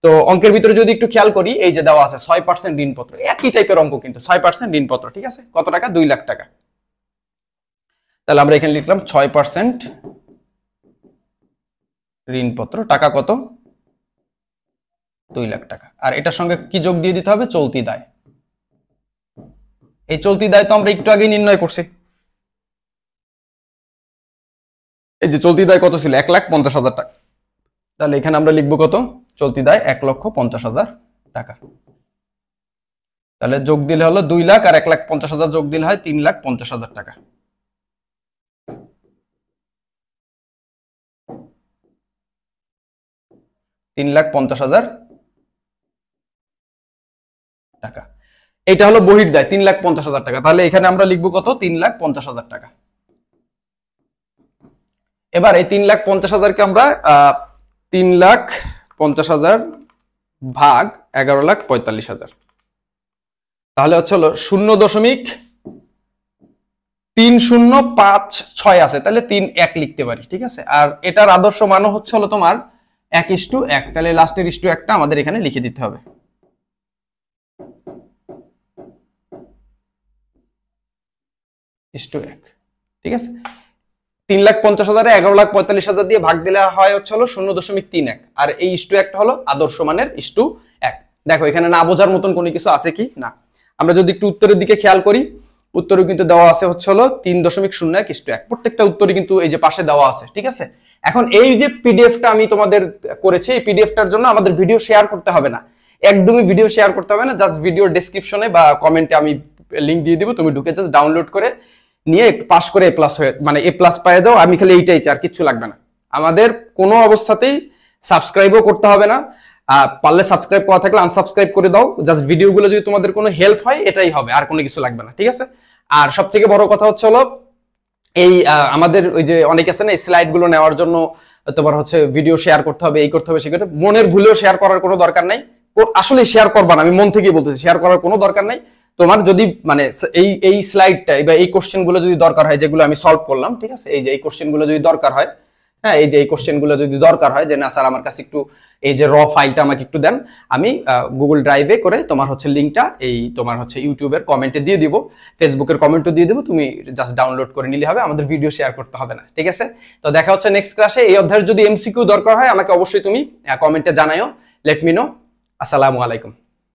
তো অঙ্কের ভিতরে যদি একটু খেয়াল করি, এই যে দেওয়া আছে 6% ঋণপত্র, একই টাইপের অঙ্ক কিন্তু 6% ঋণপত্র। ঠিক আছে, কত টাকা, 2 লাখ টাকা। তাহলে আমরা এখানে লিখলাম 6% ঋণপত্র, টাকা কত, 2 লাখ টাকা। আর এটার সঙ্গে কি যোগ দিয়ে দিতে হবে, চলতি দায়। এই চলতি দায় তো আমরা একটু আগে নির্ণয় করছি। এই যে চলতি দায় কত ছিল, 1,50,000 টাকা। তাহলে এখানে আমরা লিখবো কত, চলতি দায় 1,50,000 টাকা। তাহলে যোগ দিলে হলো 2 লাখ, আর 1,50,000 যোগ দিলে হয় 3,50,000 টাকা। টাকা। এটা হলো বহির্দায় 3,50,000 টাকা। তাহলে এখানে আমরা লিখবো কত, 3,50,000 টাকা। এবার এই 3,50,000কে আমরা 3,50,000 ভাগ 11,45,000, তাহলে হচ্ছে হলো 0.3056 আছে, তাহলে 3,1 লিখতে পারি। ঠিক আছে, আর এটার আদর্শ মানও হচ্ছে হলো তোমার 1:1, তাহলে লাস্টের 1:1টা আমাদের এখানে লিখে দিতে হবে। ঠিক আছে, 3,50,000 11,45,000 দিয়ে ভাগ দিলে হয় হচ্ছে হলো 0.31, আর এই 1:1টা হলো আদর্শ মানের 1:1। দেখো এখানে না বোঝার মতন কোনো কিছু আছে কি না। আমরা যদি একটু উত্তরের দিকে খেয়াল করি, উত্তরে কিন্তু দেওয়া আছে হচ্ছে হলো 3.01:1। প্রত্যেকটা উত্তরে কিন্তু এই যে পাশে দেওয়া আছে। ঠিক আছে, এখন এই যে পিডিএফটা আমি তোমাদের করেছি, এই পিডিএফটার জন্য আমাদের ভিডিও শেয়ার করতে হবে না, একদমই ভিডিও শেয়ার করতে হবে না। জাস্ট ভিডিও ডেসক্রিপশনে বা কমেন্টে আমি লিংক দিয়ে দিব, তুমি ঢুকে জাস্ট ডাউনলোড করে নিয়ে পাস করে এ প্লাস হয়ে মানে এ প্লাস পাওয়া যাও। আমি খালি এইটাই চাই, আর কিচ্ছু লাগবে না। আমাদের কোনো অবস্থাতেই সাবস্ক্রাইবও করতে হবে না, পারলে সাবস্ক্রাইব করা থাকলে আনসাবস্ক্রাইব করে দাও। জাস্ট ভিডিওগুলো যদি তোমাদের কোনো হেল্প হয় এটাই হবে, আর কোনো কিছু লাগবে না। ঠিক আছে, আর সবথেকে বড় কথা হচ্ছে হলো এই আমাদের ওই যে অনেক আছে না, এই স্লাইড গুলো নেওয়ার জন্য তোমার হচ্ছে ভিডিও শেয়ার করতে হবে, এই করতে হবে, সেই করতে, মনের ভুলেও শেয়ার করার কোনো দরকার নাই। আসলে শেয়ার করবা না, আমি মন থেকেই বলতেছি, শেয়ার করার কোনো দরকার নাই। তোমার যদি মানে এই স্লাইডটা বা এই কোশ্চেন গুলো যদি দরকার হয়, যেগুলো আমি সলভ করলাম, ঠিক আছে, এই যে এই কোশ্চেন গুলো যদি দরকার হয়, হ্যাঁ, এই যে এই কোশ্চেন গুলো যদি দরকার হয় যে না স্যার আমার কাছে একটু এই যে র ফাইলটা আমাকে একটু দেন, আমি গুগল ড্রাইভে করে তোমার হচ্ছে লিঙ্কটা এই তোমার হচ্ছে ইউটিউবের কমেন্টে দিয়ে দিব, ফেসবুকের কমেন্টও দিয়ে দিব, তুমি জাস্ট ডাউনলোড করে নিলে হবে, আমাদের ভিডিও শেয়ার করতে হবে না। ঠিক আছে, তো দেখা হচ্ছে নেক্সট ক্লাসে। এই অধ্যায়ের যদি এমসিকিউ দরকার হয় আমাকে অবশ্যই তুমি কমেন্টে জানাও, লেট মি নো। আসসালামু আলাইকুম।